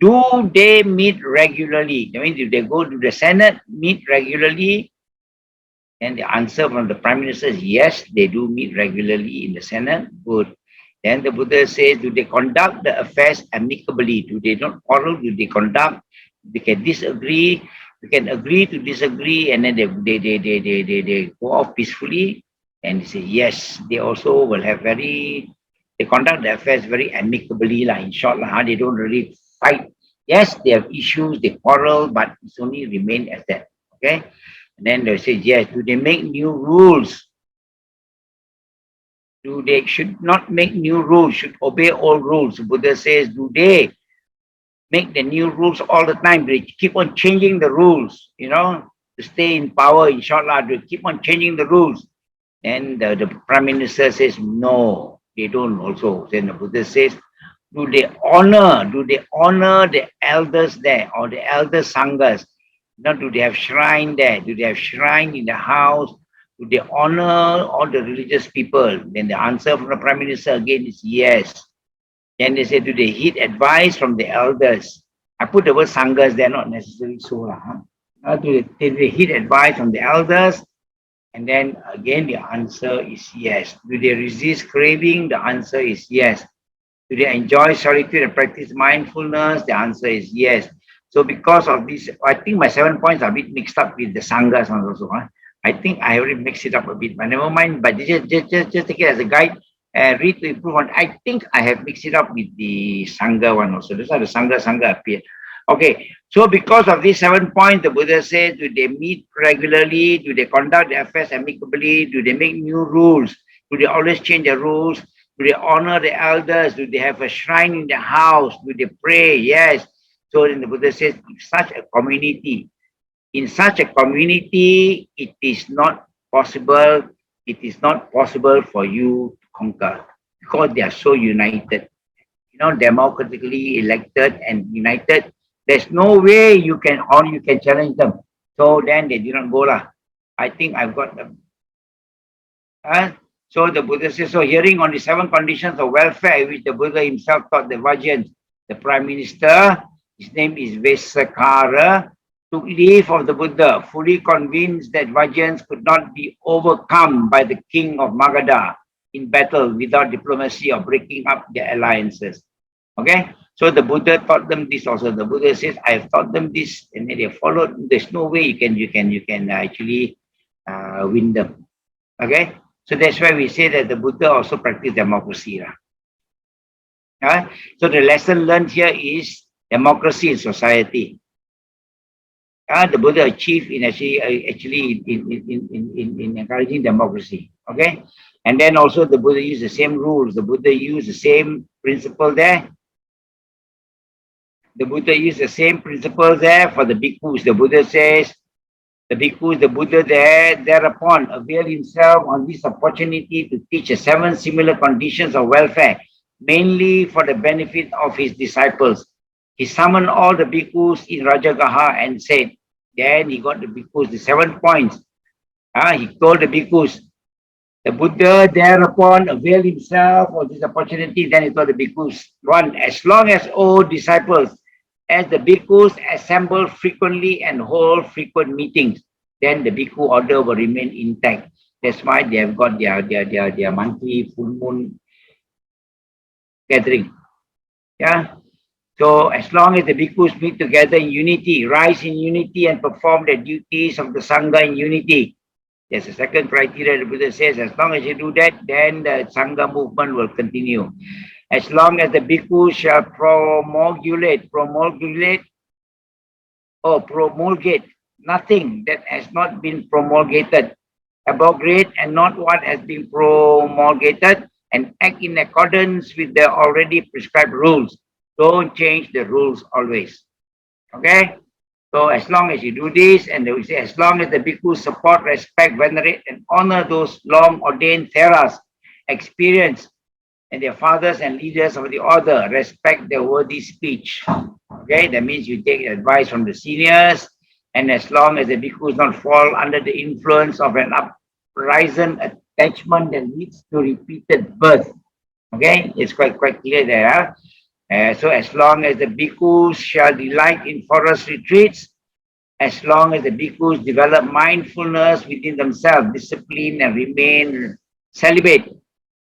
A: do they meet regularly? That means if they go to the Senate, meet regularly, then the answer from the Prime Minister is yes, they do meet regularly in the Senate. Good. Then the Buddha says, do they conduct the affairs amicably? Do they not quarrel? Do they conduct? They can disagree. We can agree to disagree, and then they go off peacefully. And they say yes, they also will have they conduct the affairs very amicably, like in short, they don't really fight. Yes, they have issues, they quarrel, but it's only remain as that. Okay. And then they say yes. Do they make new rules? Do they should not make new rules? Should obey old rules? Buddha says, do they make the new rules all the time? They keep on changing the rules, to stay in power. In short, they keep on changing the rules. And the Prime Minister says, no, they don't also. Then the Buddha says, do they honor the elders there or the elder sanghas? Do they have shrine there? Do they have shrine in the house? Do they honor all the religious people? Then the answer from the Prime Minister again is yes. Then they say, do they heed advice from the elders? I put the word sanghas, they're not necessarily so. Do they heed advice from the elders? And then again, the answer is yes. Do they resist craving? The answer is yes. Do they enjoy solitude and practice mindfulness? The answer is yes. So because of this, I think my 7 points are a bit mixed up with the sanghas one also. I think I already mixed it up a bit, but never mind. But just take it as a guide. Read to improve on. I think I have mixed it up with the sangha one also. That's why the sangha appeared. Okay, so because of these 7 points, the Buddha said, do they meet regularly? Do they conduct their affairs amicably? Do they make new rules? Do they always change the rules? Do they honor the elders? Do they have a shrine in the house? Do they pray? Yes. So then the Buddha says, in such a community, it is not possible for you to conquer because they are so united. Democratically elected and united. There's no way you can challenge them. So then they did not go lah. I think I've got them. So the Buddha says, so hearing on the 7 conditions of welfare, which the Buddha himself taught the Vajrayana, the Prime Minister, his name is Vesakara, took leave of the Buddha, fully convinced that Vajrayans could not be overcome by the king of Magadha in battle without diplomacy or breaking up their alliances. Okay, so the Buddha taught them this also. The Buddha says, I have taught them this, and they followed. There's no way you can actually win them. Okay, so that's why we say that the Buddha also practiced democracy. So the lesson learned here is democracy in society. The Buddha achieved in encouraging democracy. Okay, and then also the Buddha used the same rules. The Buddha used the same principle there. The Buddha used the same principle there for the bhikkhus. The Buddha says, the bhikkhus, the Buddha thereupon availed himself on this opportunity to teach the 7 similar conditions of welfare, mainly for the benefit of his disciples. He summoned all the bhikkhus in Rajagaha and said, then he got the bhikkhus, the 7 points. He told the bhikkhus, the Buddha thereupon availed himself of this opportunity. Then he told the bhikkhus, 1, as long as, O disciples, as the bhikkhus assemble frequently and hold frequent meetings, then the bhikkhu order will remain intact. That's why they have got their monthly full moon gathering. Yeah. So as long as the bhikkhus meet together in unity, rise in unity and perform the duties of the Sangha in unity. There's a second criteria the Buddha says, as long as you do that, then the Sangha movement will continue. As long as the bhikkhus shall promulgate nothing that has not been promulgated, abrogate and not what has been promulgated, and act in accordance with the already prescribed rules. Don't change the rules always. Okay? So as long as you do this, and they will say, as long as the bhikkhus support, respect, venerate, and honor those long ordained theras, experience, and their fathers and leaders of the order, respect their worthy speech. Okay, that means you take advice from the seniors, and as long as the bhikkhus not fall under the influence of an uprising attachment that leads to repeated birth. Okay, it's quite clear there. So as long as the bhikkhus shall delight in forest retreats, as long as the bhikkhus develop mindfulness within themselves, discipline, and remain celibate,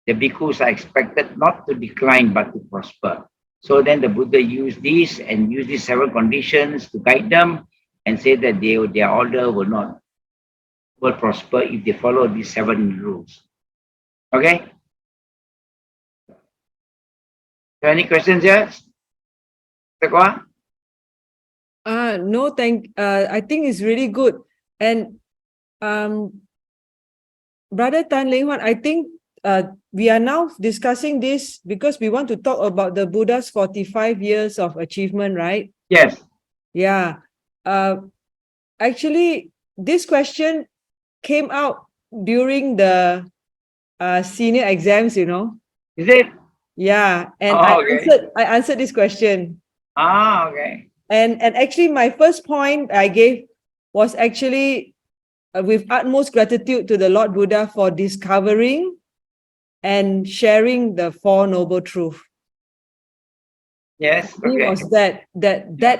A: the bhikkhus are expected not to decline but to prosper. So then the Buddha used these and used these 7 conditions to guide them and say that their order will prosper if they follow these 7 rules. Okay? So any questions here?
B: No, I think it's really good. And Brother Tan Leng Huat, I think we are now discussing this because we want to talk about the Buddha's 45 years of achievement, right?
A: Yes.
B: Yeah. Actually, this question came out during the senior exams, you know.
A: Is it?
B: Yeah. And
A: okay.
B: I answered this question.
A: Okay.
B: And actually, my first point I gave was actually with utmost gratitude to the Lord Buddha for discovering and sharing the 4 noble truths.
A: Yes. Okay.
B: Was that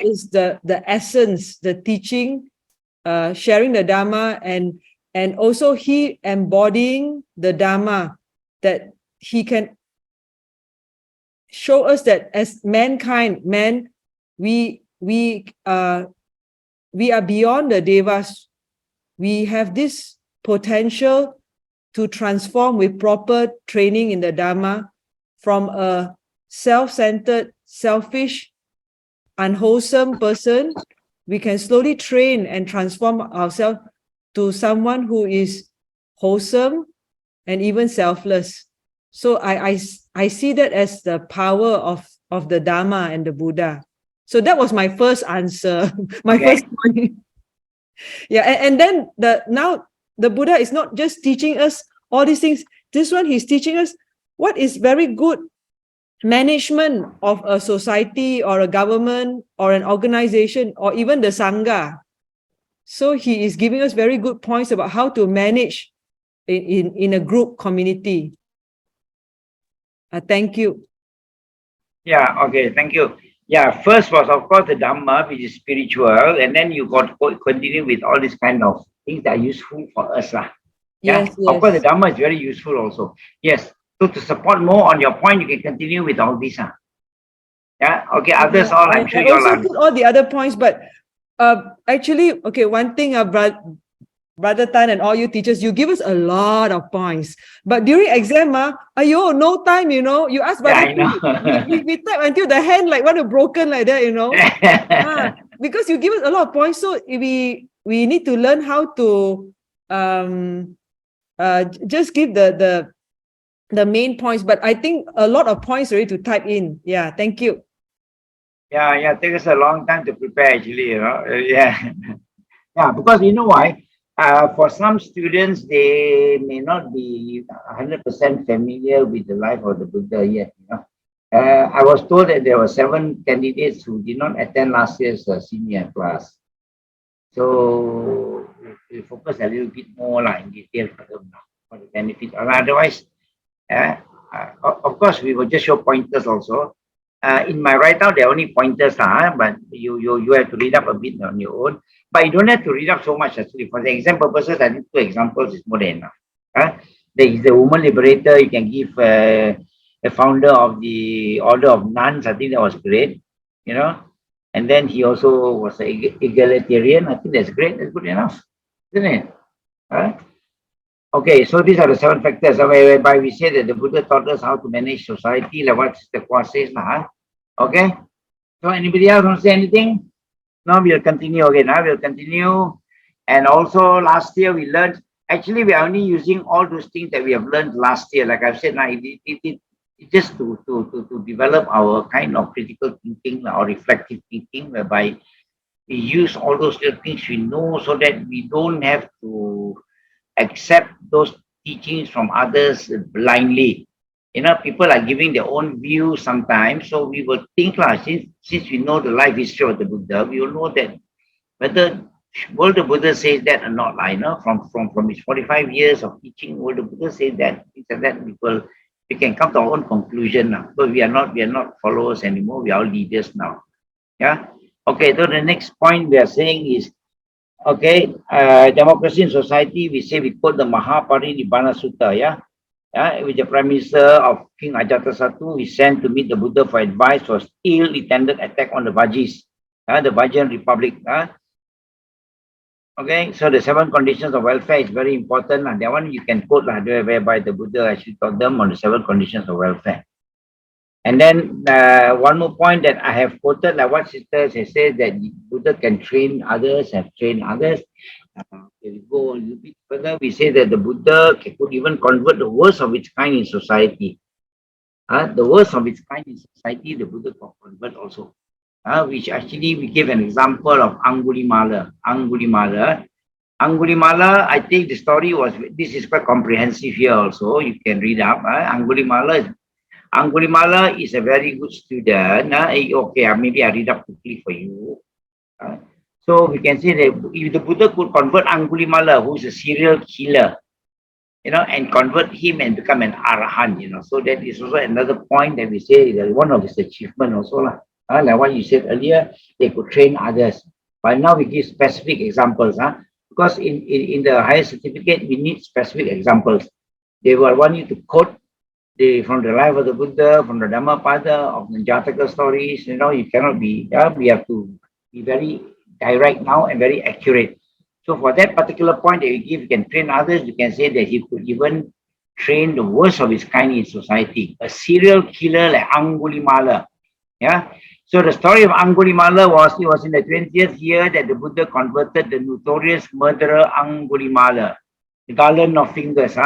B: is the essence, the teaching, sharing the Dhamma, and also he embodying the Dhamma, that he can show us that as mankind, we are beyond the devas. We have this potential to transform with proper training in the Dhamma from a self-centered, selfish, unwholesome person. We can slowly train and transform ourselves to someone who is wholesome and even selfless. So I see that as the power of the Dhamma and the Buddha. So that was my first answer, my first point. Yeah, and then now the Buddha is not just teaching us all these things. This one, he's teaching us what is very good management of a society or a government or an organization or even the Sangha. So he is giving us very good points about how to manage in a group community. Thank you.
A: Yeah, okay, thank you. Yeah, first was, of course, the Dhamma, which is spiritual, and then you got to continue with all these kind of things that are useful for us.
B: Yes,
A: yes. Of course, the Dhamma is very useful also. Yes. So to support more on your point, you can continue with all this. Yeah, okay, others all, I'm sure you'll
B: also put all the other points, but actually, okay, one thing, Brother Tan and all you teachers, you give us a lot of points. But during exam, no time, you know. You ask Brother Tan, we type until the hand like want to broken like that, you know. Because you give us a lot of points, so we need to learn how to just give the main points. But I think a lot of points already to type in. Yeah, thank you.
A: Yeah, take us a long time to prepare actually, you know. Yeah, because you know why? For some students, they may not be 100% familiar with the life of the Buddha yet. You know, I was told that there were 7 candidates who did not attend last year's senior class. So we focus a little bit more in detail for them for the benefit. Otherwise, of course, we will just show pointers also. In my write-out, there are only pointers, but you have to read up a bit on your own. But you don't have to read up so much actually. For the exam purposes, I think 2 examples is more than enough. There is the woman liberator. You can give the founder of the order of nuns. I think that was great, you know. And then he also was an egalitarian. I think that's great. That's good enough, isn't it? Huh? Okay, so these are the 7 factors whereby we say that the Buddha taught us how to manage society, like what the Course says. Okay, so anybody else want to say anything? No, we'll continue again. We'll continue. And also last year we learned, actually we are only using all those things that we have learned last year. Like I've said, now it just to develop our kind of critical thinking or reflective thinking, whereby we use all those little things we know so that we don't have to accept those teachings from others blindly. You know, people are giving their own view sometimes, so we will think like, since we know the life history of the Buddha, we will know that whether will the Buddha says that or not. You know, from his 45 years of teaching, will the Buddha say that, things like that, we can come to our own conclusion now. But we are not followers anymore, we are leaders now. Yeah. Okay, so the next point we are saying is, okay, democracy in society, we say we quote the Mahaparinibbana Sutta, with the Prime Minister of King Ajatasattu, he sent to meet the Buddha for advice for ill-intended attack on the Vajis, the Vajan Republic. Okay, so the 7 conditions of welfare is very important. That one you can quote whereby the Buddha actually taught them on the 7 conditions of welfare. And then one more point that I have quoted, like what sisters have said, that Buddha can train others, have trained others. We go a little bit further, we say that the Buddha could even convert the worst of its kind in society. The worst of its kind in society, the Buddha could convert also. Which actually we give an example of Angulimala. Angulimala, I think the story was, this is quite comprehensive here also, you can read up. Angulimala is a very good student. Okay, maybe I read up quickly for you. So we can say that if the Buddha could convert Angulimala, who is a serial killer, and convert him and become an arahant, so that is also another point that we say that one of his achievement also. Like what you said earlier, they could train others. But now we give specific examples, because in the higher certificate, we need specific examples. They will want you to quote from the life of the Buddha, from the Dhammapada, of the Jataka stories. You cannot be, we have to be very direct now and very accurate. So for that particular point that you give, you can train others. You can say that he could even train the worst of his kind in society. A serial killer like Angulimala. So the story of Angulimala was, it was in the 20th year that the Buddha converted the notorious murderer Angulimala, the garland of fingers.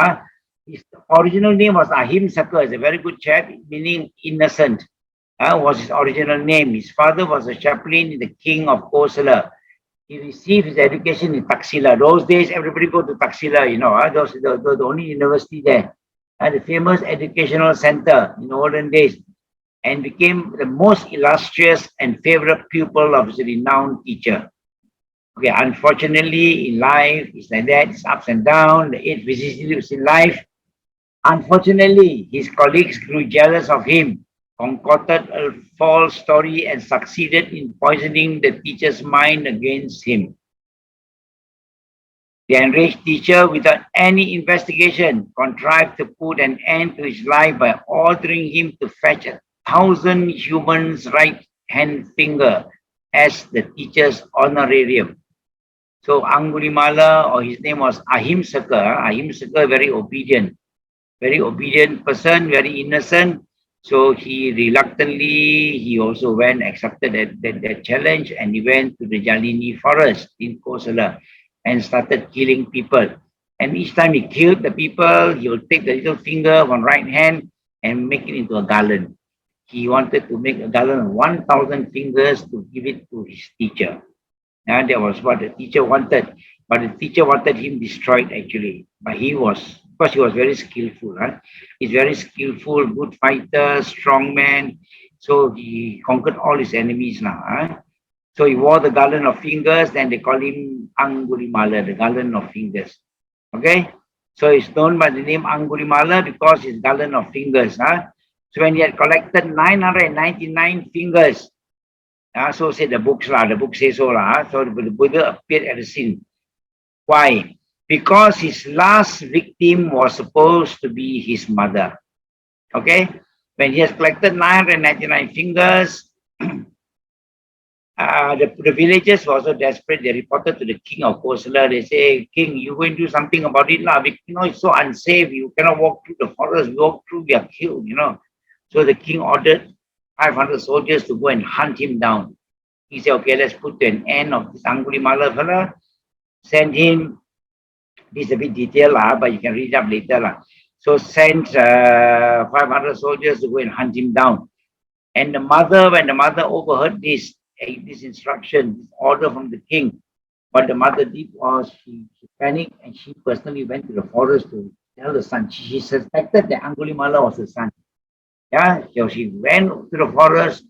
A: His original name was Ahimsaka, is a very good chap, meaning innocent. Was his original name. His father was a chaplain in the king of Kosala. He received his education in Taxila. Those days, everybody go to Taxila, those the only university there. The famous educational center in the olden days, and became the most illustrious and favorite pupil of his renowned teacher. Okay, unfortunately, in life, it's like that, it's ups and downs, the 8 vicissitudes in life. Unfortunately, his colleagues grew jealous of him, concocted a false story, and succeeded in poisoning the teacher's mind against him. The enraged teacher, without any investigation, contrived to put an end to his life by ordering him to fetch 1,000 humans' right hand finger as the teacher's honorarium. So Angulimala, or his name was Ahimsaka, very obedient person, very innocent. So he reluctantly, he also accepted that challenge, and he went to the Jalini forest in Kosala and started killing people. And each time he killed the people, he would take the little finger on right hand and make it into a garland. He wanted to make a garland of 1,000 fingers to give it to his teacher. That was what the teacher wanted. But the teacher wanted him destroyed actually. But because he was very skillful. He's very skillful, good fighter, strong man. So he conquered all his enemies now. So he wore the garland of fingers, then they call him Angulimala, the garland of fingers. Okay? So he's known by the name Angulimala because his garland of fingers. So when he had collected 999 fingers, so say the books, the book says so. So the Buddha appeared at the scene. Why? Because his last victim was supposed to be his mother. Okay? When he has collected 999 fingers, the villagers were also desperate. They reported to the king of Kosala. They say, King, you going to do something about it, lah. It's so unsafe. You cannot walk through the forest. Walk through, we are killed, So the king ordered 500 soldiers to go and hunt him down. He said, okay, let's put an end of this Angulimala fella. Send him. This is a bit detailed, but you can read up later, lah. So sent 500 soldiers to go and hunt him down. And when the mother overheard this instruction, this order from the king, what the mother did was she panicked and she personally went to the forest to tell the son. She suspected that Angulimala was the son. Yeah, so she went to the forest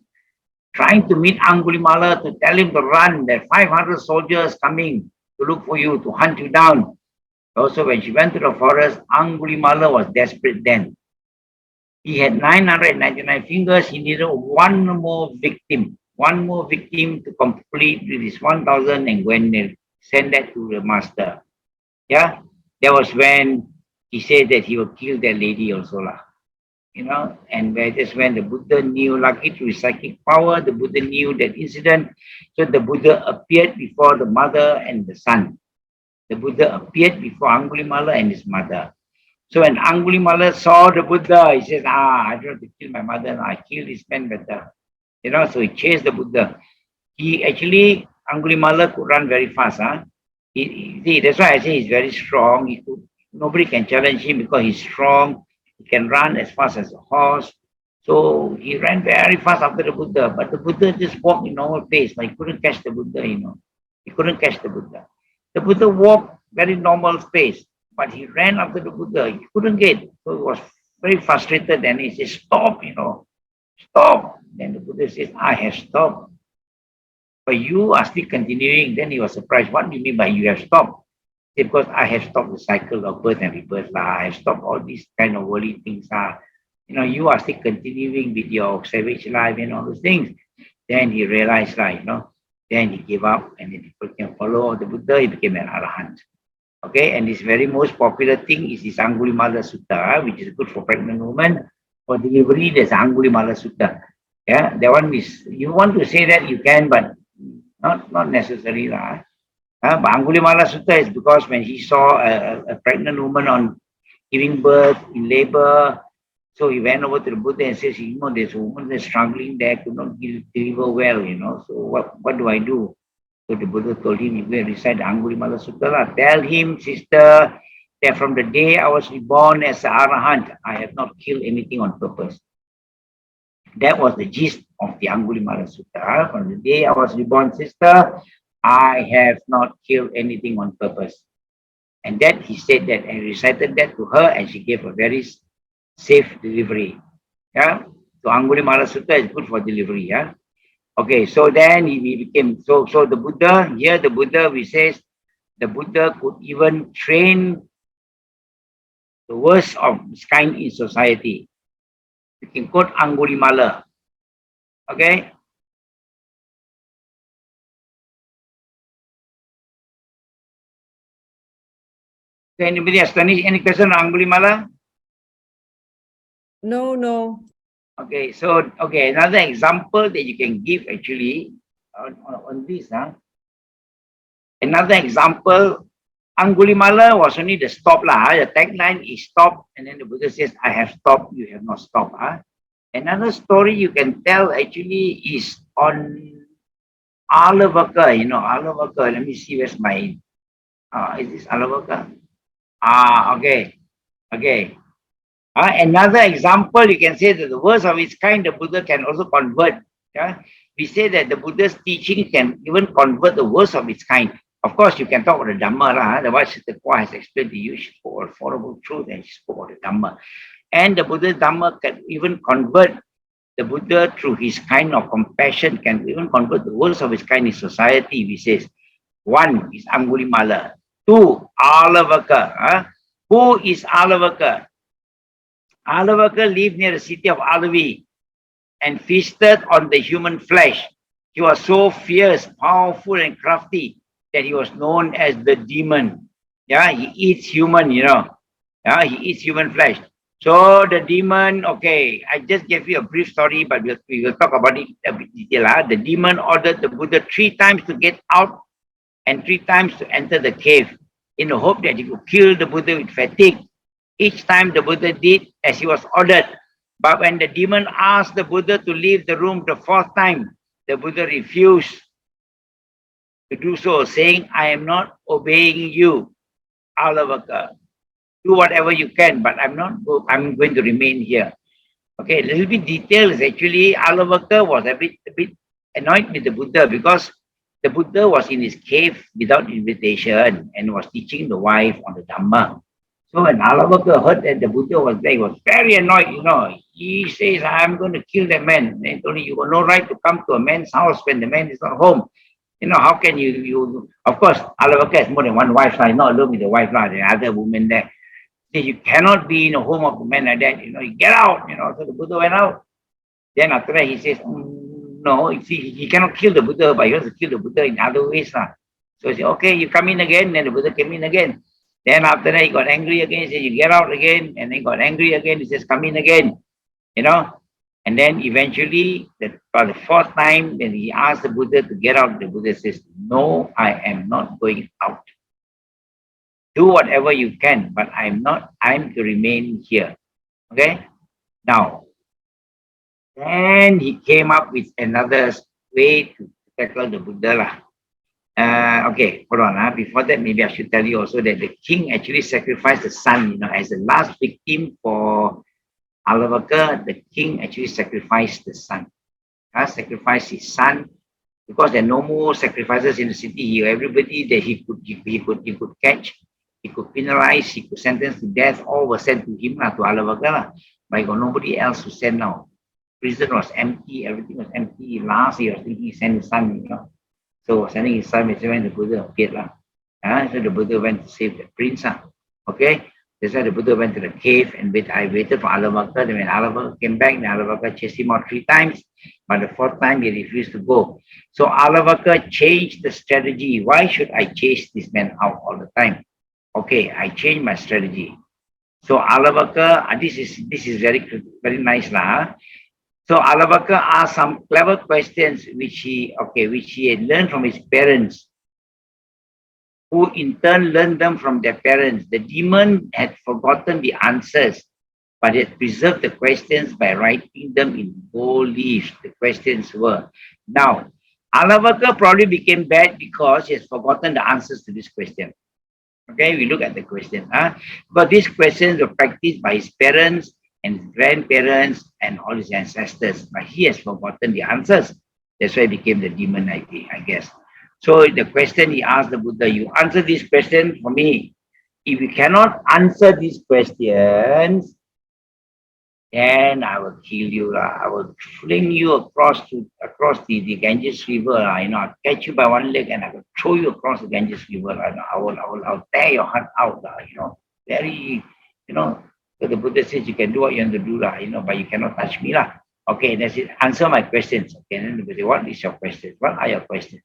A: trying to meet Angulimala to tell him to run. There are 500 soldiers coming to look for you, to hunt you down. Also, when she went to the forest, Angulimala was desperate then. He had 999 fingers. He needed one more victim to complete with his 1,000 and go and send that to the master. Yeah, that was when he said that he will kill that lady also, lah. And that's when the Buddha knew, lucky through his psychic power, the Buddha knew that incident. So the Buddha appeared before the mother and the son. The Buddha appeared before Angulimala and his mother. So when Angulimala saw the Buddha, he says, I don't have to kill my mother, I kill this man better. So he chased the Buddha. Angulimala could run very fast. That's why I say he's very strong. Nobody can challenge him because he's strong. He can run as fast as a horse. So he ran very fast after the Buddha. But the Buddha just walked in normal pace, but he couldn't catch the Buddha, He couldn't catch the Buddha. The Buddha walked very normal pace, but he ran after the Buddha. He couldn't get. So he was very frustrated and he said, stop, stop. Then the Buddha says, I have stopped. But you are still continuing. Then he was surprised. What do you mean by you have stopped? Because I have stopped the cycle of birth and rebirth. I have stopped all these kind of worldly things. You are still continuing with your savage life and all those things. Then he realized, then he gave up and then people can follow the Buddha. He became an Arahant. Okay, and this very most popular thing is this Angulimala Sutta, which is good for pregnant women. For delivery, there's Angulimala Sutta. Yeah, that one is, you want to say that you can, but not necessary. But Angulimala Sutta is because when he saw a pregnant woman on giving birth in labor, so he went over to the Buddha and says, there's a woman that's struggling there, could not deliver well, so what do I do? So the Buddha told him, you will recite the Angulimala Sutta. Tell him, sister, that from the day I was reborn as an Arahant, I have not killed anything on purpose. That was the gist of the Angulimala Sutta. From the day I was reborn, sister, I have not killed anything on purpose. And that he said that and recited that to her, and she gave a very safe delivery. Yeah. So Angulimala Sutta is good for delivery. Yeah. Okay. So then he became so the Buddha here. The Buddha, we says the Buddha could even train the worst of his kind in society. We can quote Angulimala. Okay. So anybody has any question on Angulimala?
B: No.
A: Okay, so another example that you can give actually on this. Another example, Angulimala was only the stop. The tagline is stop, and then the Buddha says, I have stopped, you have not stopped. Another story you can tell actually is on Alavaka. Alavaka, let me see where's my, is this Alavaka? Okay. Another example, you can say that the worst of its kind, the Buddha can also convert. We say that the Buddha's teaching can even convert the worst of its kind. Of course, you can talk about the Dhamma. The Mahasatipatthana has explained to you, she spoke about four truth and she spoke about the Dhamma. And the Buddha's Dhamma can even convert the Buddha through his kind of compassion, can even convert the worst of its kind in society. We say, one is Angulimala. Two, Alavaka. Who is Alavaka? Alavaka lived near the city of Alavi and feasted on the human flesh. He was so fierce, powerful, and crafty that he was known as the demon. He eats human, he eats human flesh. So the demon, okay, I just gave you a brief story, but we will talk about it a bit detail. The demon ordered the Buddha 3 times to get out and 3 times to enter the cave in the hope that he could kill the Buddha with fatigue. Each time the Buddha did as he was ordered. But when the demon asked the Buddha to leave the room the 4th time, the Buddha refused to do so, saying, I am not obeying you, Alavaka. Do whatever you can, but I'm going to remain here. Okay, a little bit detail is actually Alavaka was a bit annoyed with the Buddha because the Buddha was in his cave without invitation and was teaching the wife on the Dhamma. So when Alavaka heard that the Buddha was there, he was very annoyed, He says, I'm going to kill that man. And he told him, you got no right to come to a man's house when the man is not home. How can you of course, Alavaka has more than one wife, he's not alone with the wife, there are other women there. So you cannot be in a home of a man like that, you get out, So the Buddha went out. Then after that, he says, no, you see, he cannot kill the Buddha, but he wants to kill the Buddha in other ways. So he said, okay, you come in again. Then the Buddha came in again. Then after that, he got angry again. He said, you get out again. And then he got angry again. He says, come in again. And then eventually, for the 4th time, when he asked the Buddha to get out, the Buddha says, no, I am not going out. Do whatever you can, but I'm to remain here. Okay? Now, then he came up with another way to tackle the Buddha. Okay, hold on. Before that, maybe I should tell you also that the king actually sacrificed the son, as the last victim for Alavaka. The king actually sacrificed the son. Sacrificed his son because there are no more sacrifices in the city. Everybody that he could catch, he could penalize, he could sentence to death, all were sent to him, to Alavaka. But he got nobody else to send now. Prison was empty, everything was empty. Last year, I was thinking he sent his son, So sending his son, when the Buddha appeared. So the Buddha went to save the prince. Okay? That's why the Buddha went to the cave and I waited for Alavaka. Then when Alavaka came back, Alavaka chased him out 3 times. But the 4th time, he refused to go. So Alavaka changed the strategy. Why should I chase this man out all the time? Okay, I changed my strategy. So Alavaka, this is very nice. So Alavaka asked some clever questions which he had learned from his parents, who in turn learned them from their parents. The demon had forgotten the answers, but had preserved the questions by writing them in gold leaves. The questions were. Now, Alavaka probably became bad because he has forgotten the answers to this question. Okay, we look at the question. But these questions were practiced by his parents and his grandparents and all his ancestors, but he has forgotten the answers. That's why he became the demon, I guess. So the question he asked the Buddha, you answer this question for me. If you cannot answer these questions, then I will kill you. I will fling you across the Ganges River. I'll catch you by one leg and I will throw you across the Ganges River. I'll tear your heart out. Very, So the Buddha says you can do what you want to do, but you cannot touch me. Okay, that's it. Answer my questions. Okay, and then the Buddha says, what is your question? What are your questions?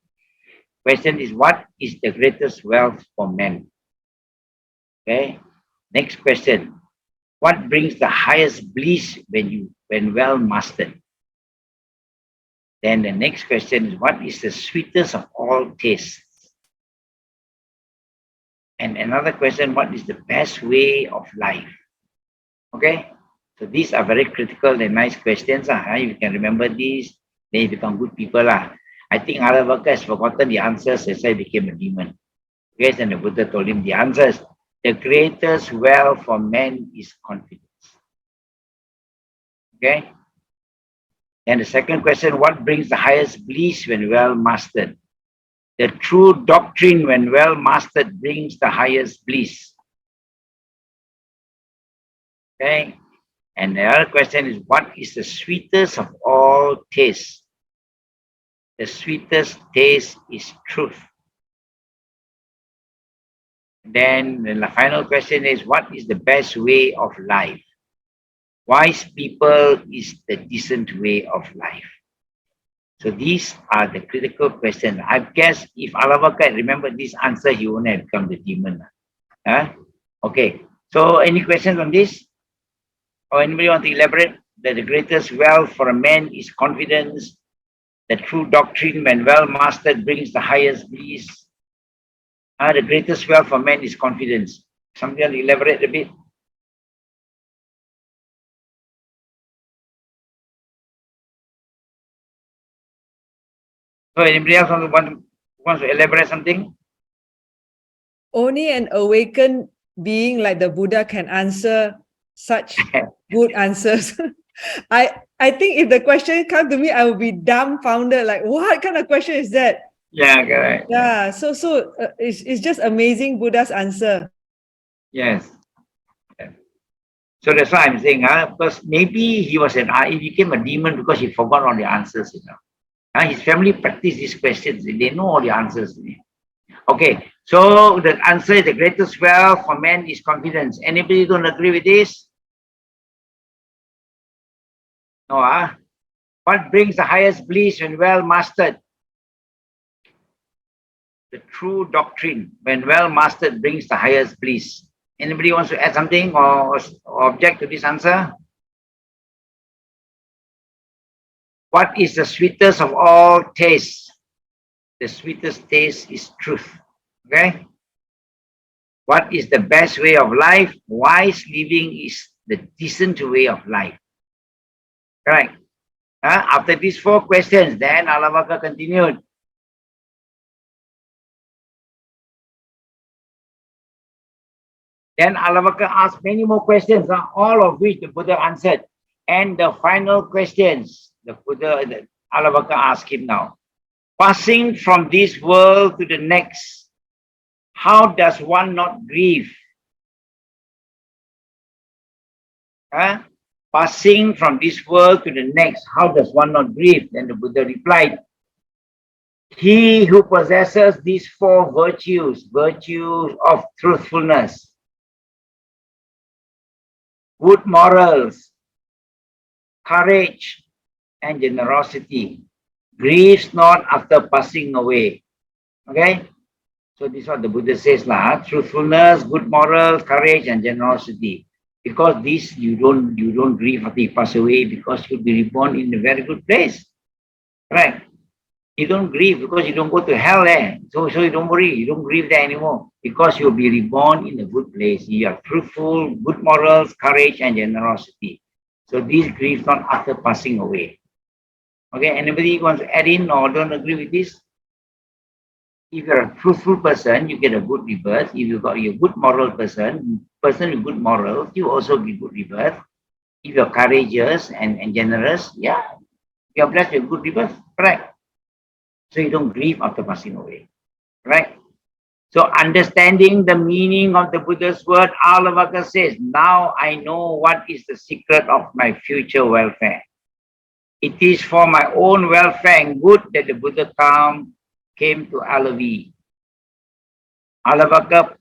A: Question is, what is the greatest wealth for men? Okay. Next question. What brings the highest bliss when well mastered? Then the next question is, what is the sweetest of all tastes? And another question, what is the best way of life? Okay, so these are very critical and nice questions. If you can remember these, then you become good people. I think Alavaka has forgotten the answers, that's why he became a demon. Okay, and the Buddha told him the answers. The greatest wealth for men is confidence. Okay. And the second question, what brings the highest bliss when well mastered? The true doctrine when well mastered brings the highest bliss. Okay. And the other question is, what is the sweetest of all tastes? The sweetest taste is truth. Then the final question is, what is the best way of life? Wise people is the decent way of life. So these are the critical questions. I guess if Alavaka remembered this answer, he won't have become the demon. Okay. So any questions on this? Or anybody want to elaborate that the greatest wealth for a man is confidence? The true doctrine, when well mastered, brings the highest bliss. The greatest wealth for man is confidence. Somebody want to elaborate a bit? So anybody else wants to elaborate something?
B: Only an awakened being like the Buddha can answer such good answers. I think if the question come to me, I will be dumbfounded. Like, what kind of question is that?
A: Yeah, correct.
B: Yeah, so it's just amazing Buddha's answer.
A: Yes. So that's why I'm saying, because maybe he became a demon because he forgot all the answers, his family practiced these questions, they know all the answers. Okay, so the answer is the greatest wealth for man is confidence. Anybody don't agree with this? No, What brings the highest bliss when well mastered? The true doctrine, when well mastered, brings the highest bliss. Anybody wants to add something or object to this answer? What is the sweetest of all tastes? The sweetest taste is truth. Okay? What is the best way of life? Wise living is the decent way of life. Correct. After these 4 questions, then Alavaka continued. Then Alavaka asked many more questions, all of which the Buddha answered. And the final questions, Alavaka asked him now. Passing from this world to the next, how does one not grieve? Passing from this world to the next, how does one not grieve? Then the Buddha replied, he who possesses these 4 virtues of truthfulness, good morals, courage, and generosity, grieves not after passing away. Okay? So this is what the Buddha says, truthfulness, good morals, courage, and generosity. Because this you don't grieve after you pass away, because you'll be reborn in a very good place. Right? You don't grieve because you don't go to hell there. So you don't worry, you don't grieve there anymore. Because you'll be reborn in a good place. You are truthful, good morals, courage, and generosity. So these grieve not after passing away. Okay, anybody wants to add in or don't agree with this? If you're a truthful person, you get a good rebirth. If you've got a good moral person with good morals, you also get good rebirth. If you're courageous and generous, yeah, you're blessed with good rebirth, correct? So you don't grieve after passing away, right? So understanding the meaning of the Buddha's word, Alavaka says, now I know what is the secret of my future welfare. It is for my own welfare and good that the Buddha came to Alavi. Alavaka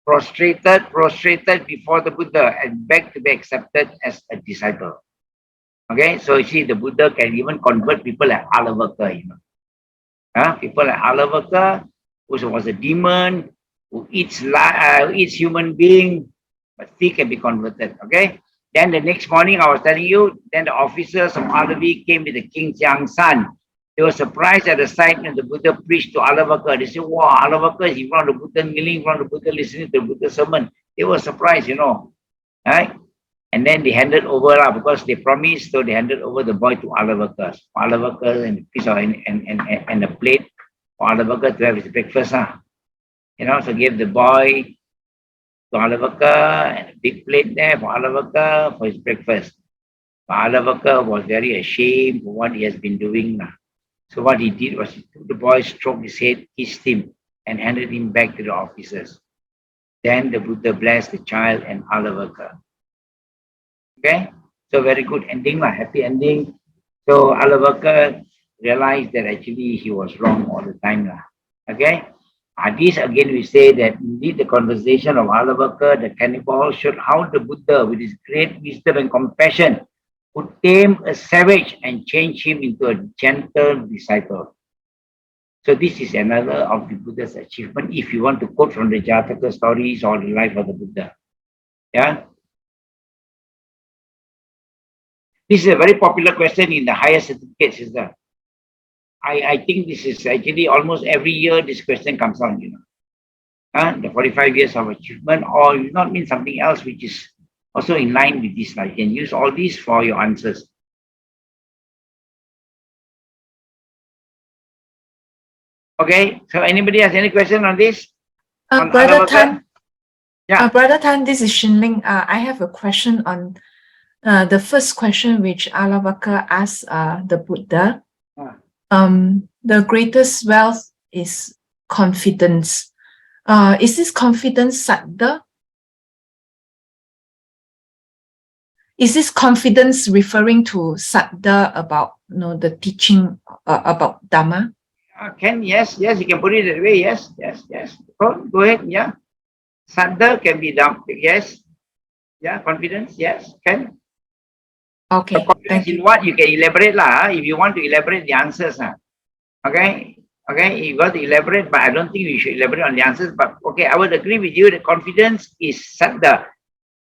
A: prostrated before the Buddha and begged to be accepted as a disciple. Okay, so you see, the Buddha can even convert people like Alavaka, people like Alavaka, who was a demon, who eats human being, but he can be converted. Okay. Then the next morning, I was telling you, then the officers of Alavi came with the King Chiang's son. They were surprised at the sight when the Buddha preached to Alavaka. They said, wow, Alavaka is in front of the Buddha, kneeling in front of the Buddha, listening to the Buddha sermon. They were surprised, right? And then they handed over, because they promised, so they handed over the boy to Alavaka. Alavaka and a piece of, and a plate for Alavaka to have his breakfast. So gave the boy to Alavaka and a big plate there for Alavaka for his breakfast. But Alavaka was very ashamed for what he has been doing. So what he did was he took the boy, stroked his head, kissed him, and handed him back to the officers. Then the Buddha blessed the child and Alavaka. Okay, so very good ending, happy ending. So Alavaka realized that actually he was wrong all the time. Okay, this again we say that indeed the conversation of Alavaka, the cannibal, showed how the Buddha, with his great wisdom and compassion, could tame a savage and change him into a gentle disciple. So this is another of the Buddha's achievement, if you want to quote from the Jataka stories or the life of the Buddha. Yeah. This is a very popular question in the higher certificate system. I think this is actually almost every year this question comes on, you know. The 45 years of achievement, or you not mean something else which is also in line with this. You can use all these for your answers. Okay, so anybody has any question on this?
D: Brother Tan,
A: yeah.
D: Brother Tan, this is Shinling. I have a question on the first question which Alavaka asked the Buddha. The greatest wealth is confidence. Is this confidence saddha? Is this confidence referring to saddha about the teaching about Dhamma?
A: Yes, you can put it that way. Yes. Go ahead. Yeah, saddha can be done. Yes, yeah, confidence. Yes, can.
D: Okay.
A: Confidence in what you can elaborate lah. If you want to elaborate the answers, okay, you got to elaborate, but I don't think we should elaborate on the answers. But okay, I would agree with you that confidence is saddha.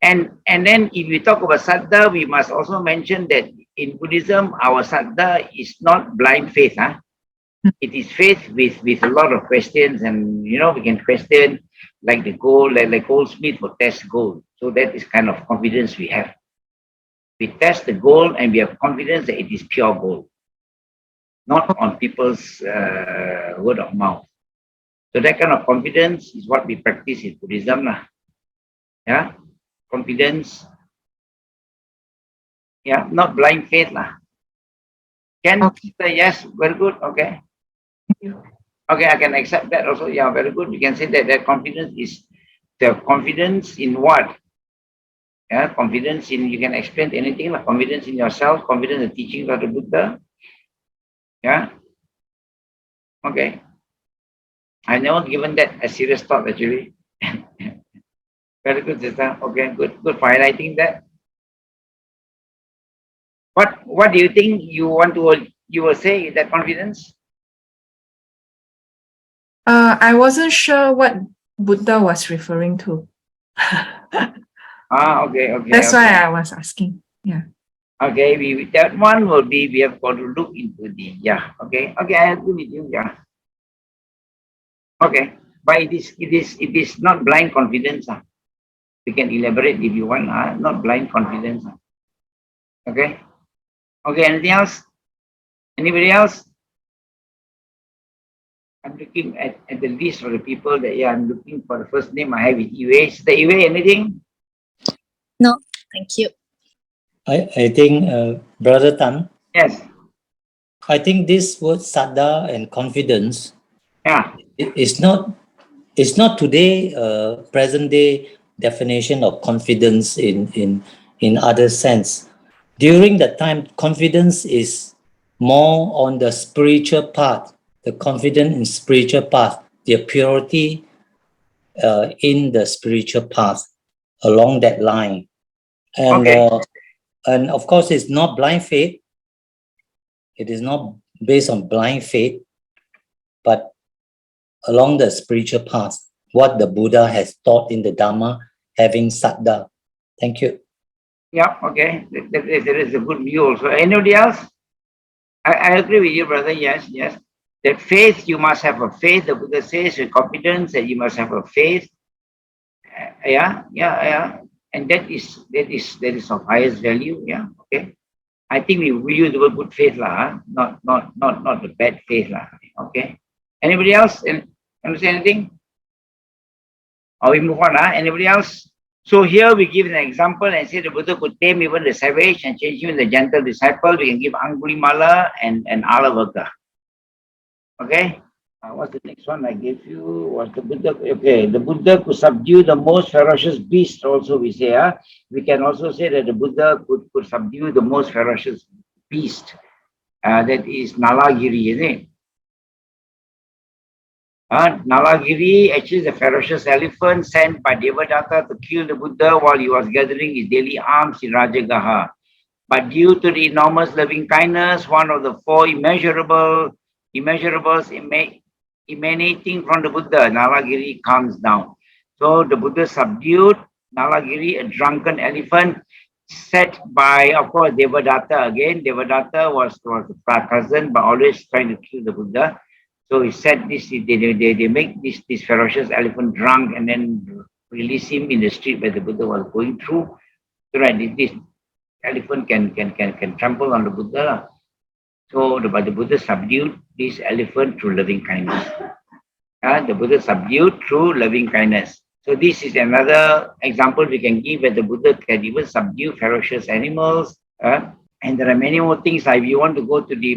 A: And then if we talk about saddha, we must also mention that in Buddhism, our saddha is not blind faith. It is faith with a lot of questions, and we can question like the gold, like goldsmith will test gold. So that is kind of confidence we have. We test the gold and we have confidence that it is pure gold, not on people's word of mouth. So that kind of confidence is what we practice in Buddhism. Yeah, confidence. Yeah, not blind faith. Can say yes, very good. Okay. Okay, I can accept that also. Yeah, very good. You can say that confidence is the confidence in what? Yeah, confidence in, you can explain anything, like confidence in yourself, confidence in the teachings of the Buddha. Yeah. Okay. I never given that a serious thought actually. Very good, sister. Okay, good for highlighting that. What do you think you will say that confidence?
D: I wasn't sure what Buddha was referring to.
A: Okay.
D: That's why I was asking. Yeah.
A: Okay, that one will be, we have got to look into the, yeah. Okay, I agree with you. Yeah. Okay, but it is not blind confidence. You can elaborate if you want. Not blind confidence. Okay. Anything else? Anybody else? I'm looking at the list of the people that, I'm looking for the first name I have with Iwe. Is the Iwe anything?
E: No, thank you.
F: I think, Brother Tan.
A: Yes.
F: I think this word saddha and confidence.
A: Yeah.
F: It's not today present day definition of confidence in other sense. During that time, confidence is more on the spiritual path, the confidence in spiritual path, the purity in the spiritual path along that line. And and of course, it's not blind faith. It is not based on blind faith, but along the spiritual path, what the Buddha has taught in the Dhamma, having saddha. Thank you.
A: Yeah, okay. That is a good view also. Anybody else? I agree with you, brother. Yes. That faith, you must have a faith. The Buddha says with confidence that you must have a faith. Yeah. And that is of highest value. Yeah. Okay. I think we use the word good faith not the bad faith Okay. Anybody else? Understand anything? Or we move on Anybody else? So here we give an example and say the Buddha could tame even the savage and change him in the gentle disciple. We can give Angulimala and Alavaka. Okay. What's the next one I gave you? Was the Buddha? Okay, the Buddha could subdue the most ferocious beast. Also, we say. We can also say that the Buddha could subdue the most ferocious beast. That is Nalagiri, isn't it? Nalagiri actually is a ferocious elephant sent by Devadatta to kill the Buddha while he was gathering his daily alms in Rajagaha. But due to the enormous loving kindness, one of the four immeasurables emanating from the Buddha, Nalagiri comes down. So the Buddha subdued Nalagiri, a drunken elephant, set by, of course, Devadatta again. Devadatta was the cousin, but always trying to kill the Buddha. So he said this, they make this ferocious elephant drunk and then release him in the street where the Buddha was going through. So right, this elephant can trample on the Buddha. So the Buddha subdued this elephant through loving kindness. The Buddha subdued through loving kindness. So this is another example we can give where the Buddha can even subdue ferocious animals. And there are many more things. If you want to go to the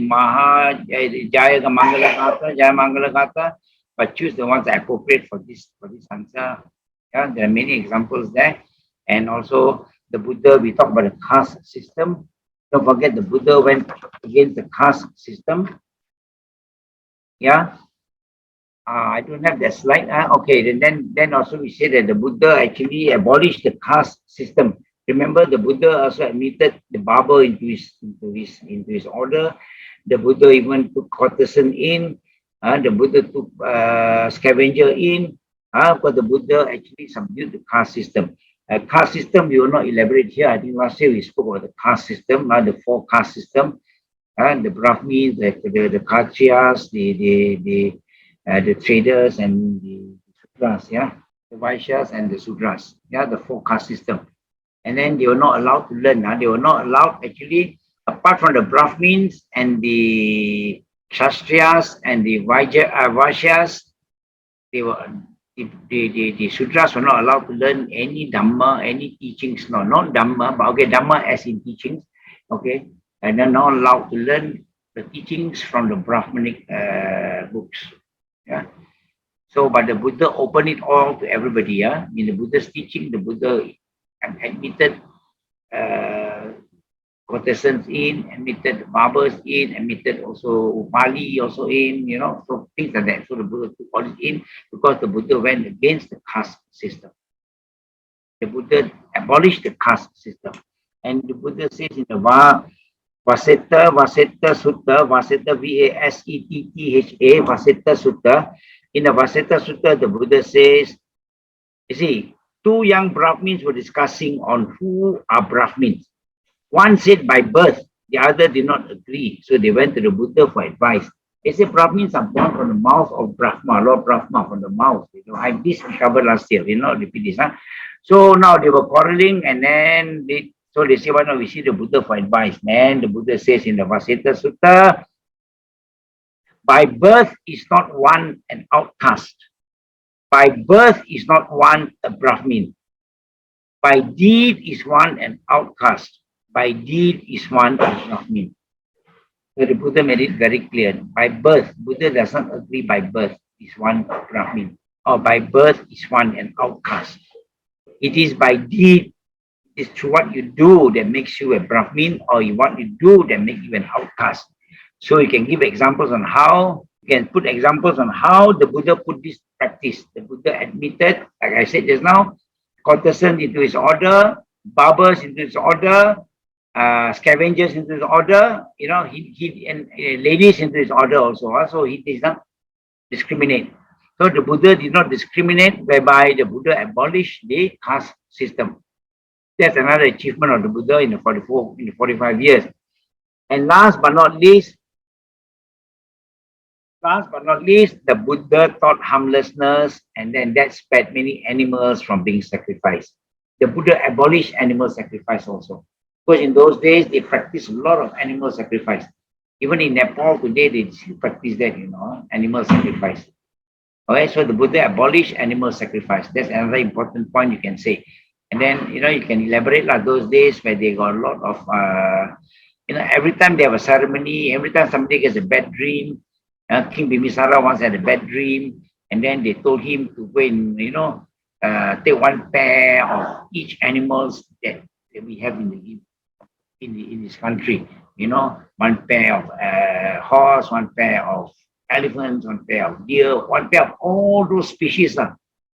A: Jaya Mangala Gatha, but choose the ones appropriate for this answer. There are many examples there. And also the Buddha, we talk about the caste system. Don't forget the Buddha went against the caste system. I don't have that slide. Okay, then also we say that the Buddha actually abolished the caste system. Remember, the Buddha also admitted the barber into his order. The Buddha even took courtesan in. The Buddha took scavenger in. But the Buddha actually subdued the caste system. Caste system, we will not elaborate here. I think last year we spoke about the caste system, the 4 caste system. The Brahmins, the Kshatriyas, the traders and the Sudras, the Vaishyas and the Sudras, the 4 caste system. And then they were not allowed to learn. They were not allowed, actually, apart from the Brahmins and the Kshatriyas and the Vaishyas, the Sudras were not allowed to learn any Dhamma, any teachings. No, not Dhamma, but okay, Dhamma as in teachings, okay, and they're not allowed to learn the teachings from the Brahmanic books. So, but the Buddha opened it all to everybody. In the Buddha's teaching, the Buddha admitted courtesans in, admitted barbers in, admitted also Upali also in, so things like that. So the Buddha took all it in because the Buddha went against the caste system. The Buddha abolished the caste system. And the Buddha says in the Vasetta Sutta, Vasetta Vasettha, Vasetta Sutta. In the Vasetta Sutta, the Buddha says, you see, 2 young Brahmins were discussing on who are Brahmins. One said by birth, the other did not agree. So they went to the Buddha for advice. They said Brahmins are born from the mouth of Brahma, Lord Brahma, from the mouth. This we covered last year. We'll not repeat this. So now they were quarreling, and then they say, why not we see the Buddha for advice? And the Buddha says in the Vasetta Sutta, by birth is not one an outcast. By birth is not one a Brahmin. By deed is one an outcast. By deed is one a Brahmin. So the Buddha made it very clear. By birth, Buddha does not agree by birth is one Brahmin. Or by birth is one an outcast. It is by deed, it's through what you do that makes you a Brahmin, or what you do that makes you an outcast. So you can give examples on how, the Buddha put this practice. The Buddha admitted, like I said just now, courtesans into his order, barbers into his order, scavengers into his order, and ladies into his order also. So he does not discriminate. So the Buddha did not discriminate, whereby the Buddha abolished the caste system. That's another achievement of the Buddha in the 45 years. And last but not least, the Buddha taught harmlessness, and then that spared many animals from being sacrificed. The Buddha abolished animal sacrifice also. Because in those days, they practiced a lot of animal sacrifice. Even in Nepal today, they still practice that, animal sacrifice. Okay, so the Buddha abolished animal sacrifice. That's another important point you can say. And then, you can elaborate like those days where they got a lot of, every time they have a ceremony, every time somebody gets a bad dream, King Bimbisara once had a bad dream, and then they told him to go and, take one pair of each animals that we have in this country. One pair of horse, one pair of elephants, one pair of deer, one pair of all those species.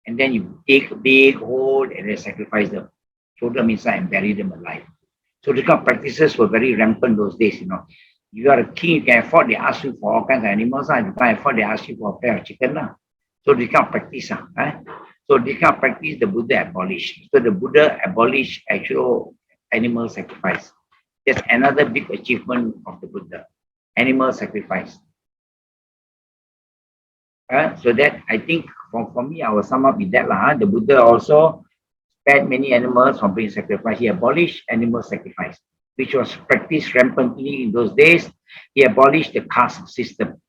A: And then you take a big hole and then sacrifice them, throw them inside and bury them alive. So these kind of practices were very rampant those days. You are a king, you can afford, they ask you for all kinds of animals. If you can't afford, they ask you for a pair of chicken. So this kind of practice. So this kind of practice, the Buddha abolished. So the Buddha abolished actual animal sacrifice. That's another big achievement of the Buddha, animal sacrifice. So that I think for me, I will sum up with that. The Buddha also spared many animals from being sacrificed. He abolished animal sacrifice, which was practiced rampantly in those days. He abolished the caste system.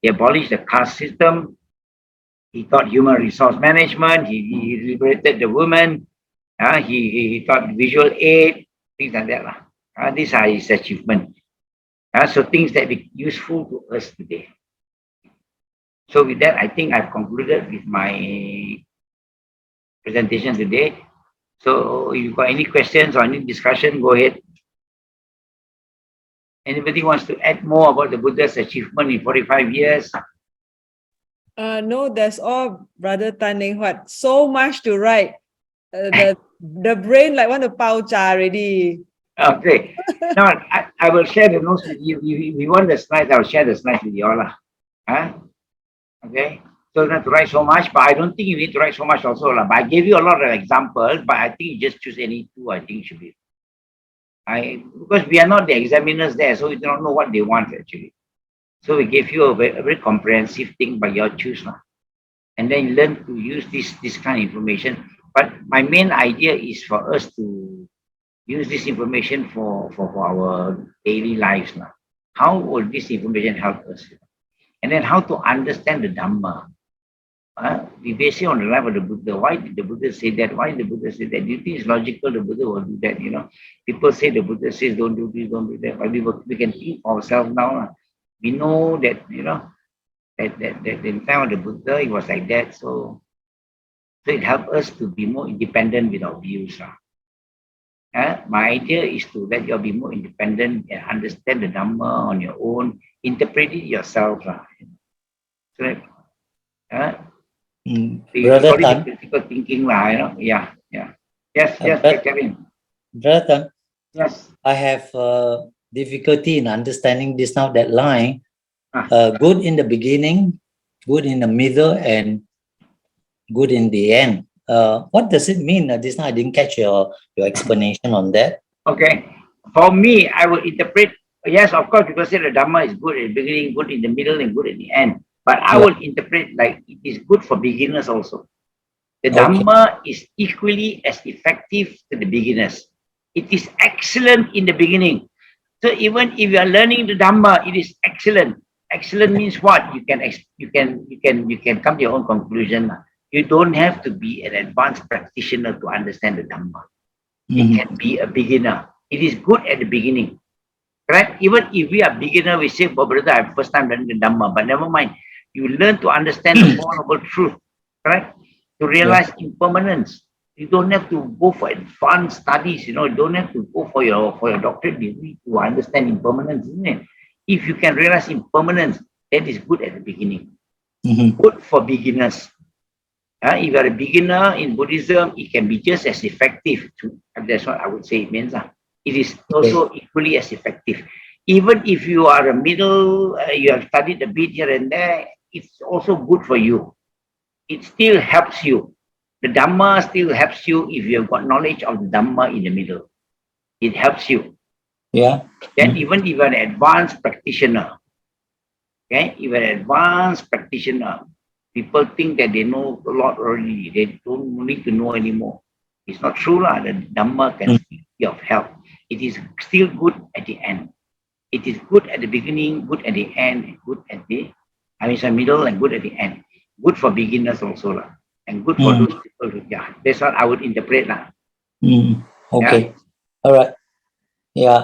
A: He abolished the caste system. He taught human resource management. He liberated the women. He taught visual aid, things like that. These are his achievements. So things that be useful to us today. So with that, I think I've concluded with my presentation today. So if you've got any questions or any discussion, go ahead. Anybody wants to add more about the Buddha's achievement in 45 years?
B: No, that's all, Brother Tan Leng Huat. So much to write. The brain like want to pao cha already.
A: Okay. Now, I will share the notes with you. If you want the slides, I'll share the slides with you all. Okay. So not to write so much, but I don't think you need to write so much also. But I gave you a lot of examples, but I think you just choose any two, I think should be. Because we are not the examiners there, so we do not know what they want actually. So we gave you a very comprehensive thing, but you choose. And then learn to use this kind of information. But my main idea is for us to use this information for our daily lives. How will this information help us? And then how to understand the Dhamma. We base it on the life of the Buddha. Why did the Buddha say that? Why did the Buddha say that? Do you think it's logical the Buddha will do that? People say the Buddha says don't do this, don't do that. But we can think for ourselves now. We know that, that in time of the Buddha, it was like that. So it helps us to be more independent with our views. My idea is to let you be more independent and understand the Dhamma on your own, interpret it yourself. So
F: Brother Tan,
A: critical thinking. Yeah. Yes, Kevin.
F: Brother Tan,
A: Yes.
F: I have difficulty in understanding this now, that line. Good in the beginning, good in the middle, and good in the end. What does it mean? This now I didn't catch your explanation on that.
A: Okay. For me, I will interpret, yes, of course, because the Dhamma is good in the beginning, good in the middle, and good in the end. But I will interpret like it is good for beginners also. The Dhamma is equally as effective to the beginners. It is excellent in the beginning. So even if you are learning the Dhamma, it is excellent. Excellent means what? You can come to your own conclusion. You don't have to be an advanced practitioner to understand the Dhamma. It can be a beginner. It is good at the beginning. Correct? Even if we are beginner, we say, "Oh, brother, I'm first time learning the Dhamma," but never mind. You learn to understand the Four Noble Truth. Correct? To realize impermanence. You don't have to go for advanced studies. You don't have to go for your doctorate degree to understand impermanence, isn't it? If you can realize impermanence, that is good at the beginning. Good for beginners. If you are a beginner in Buddhism, it can be just as effective. That's what I would say it means. It is also equally as effective. Even if you are a middle, you have studied a bit here and there, it's also good for you. It still helps you. The Dhamma still helps you if you have got knowledge of the Dhamma in the middle. It helps you.
F: Yeah.
A: Then even if you are an advanced practitioner, okay, if you are an advanced practitioner, people think that they know a lot already. They don't need to know anymore. It's not true. The Dhamma can be of help. It is still good at the end. It is good at the beginning, good at the end, and good at the middle and good at the end. Good for beginners also. And good for those people who, that's what I would interpret.
F: Okay. Yeah. All right. Yeah.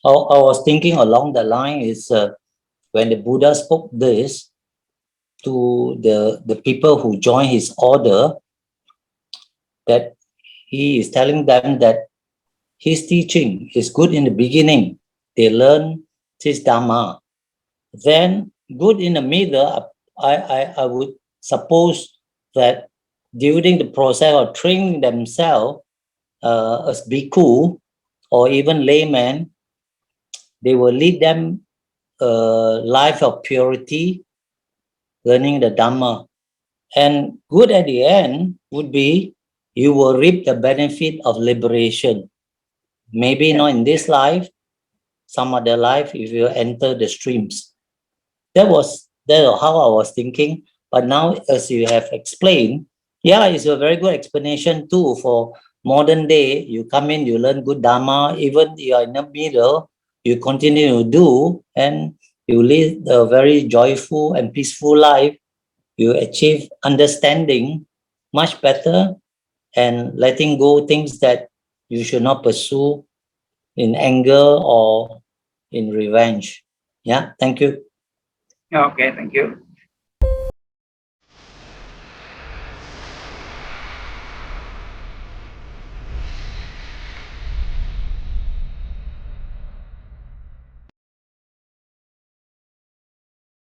F: I was thinking along the line is when the Buddha spoke this to the people who join his order, that he is telling them that his teaching is good in the beginning. They learn his Dhamma. Then good in the middle, I would suppose that during the process of training themselves as bhikkhu or even layman, they will lead them a life of purity, learning the Dhamma. And good at the end would be you will reap the benefit of liberation. Maybe not in this life, some other life if you enter the streams. That was how I was thinking. But now, as you have explained, yeah, it's a very good explanation too for modern day. You come in, you learn good Dharma, even you are in the middle, you continue to do, and you live a very joyful and peaceful life. You achieve understanding much better and letting go things that you should not pursue in anger or in revenge. Yeah, thank you.
A: Okay, thank you.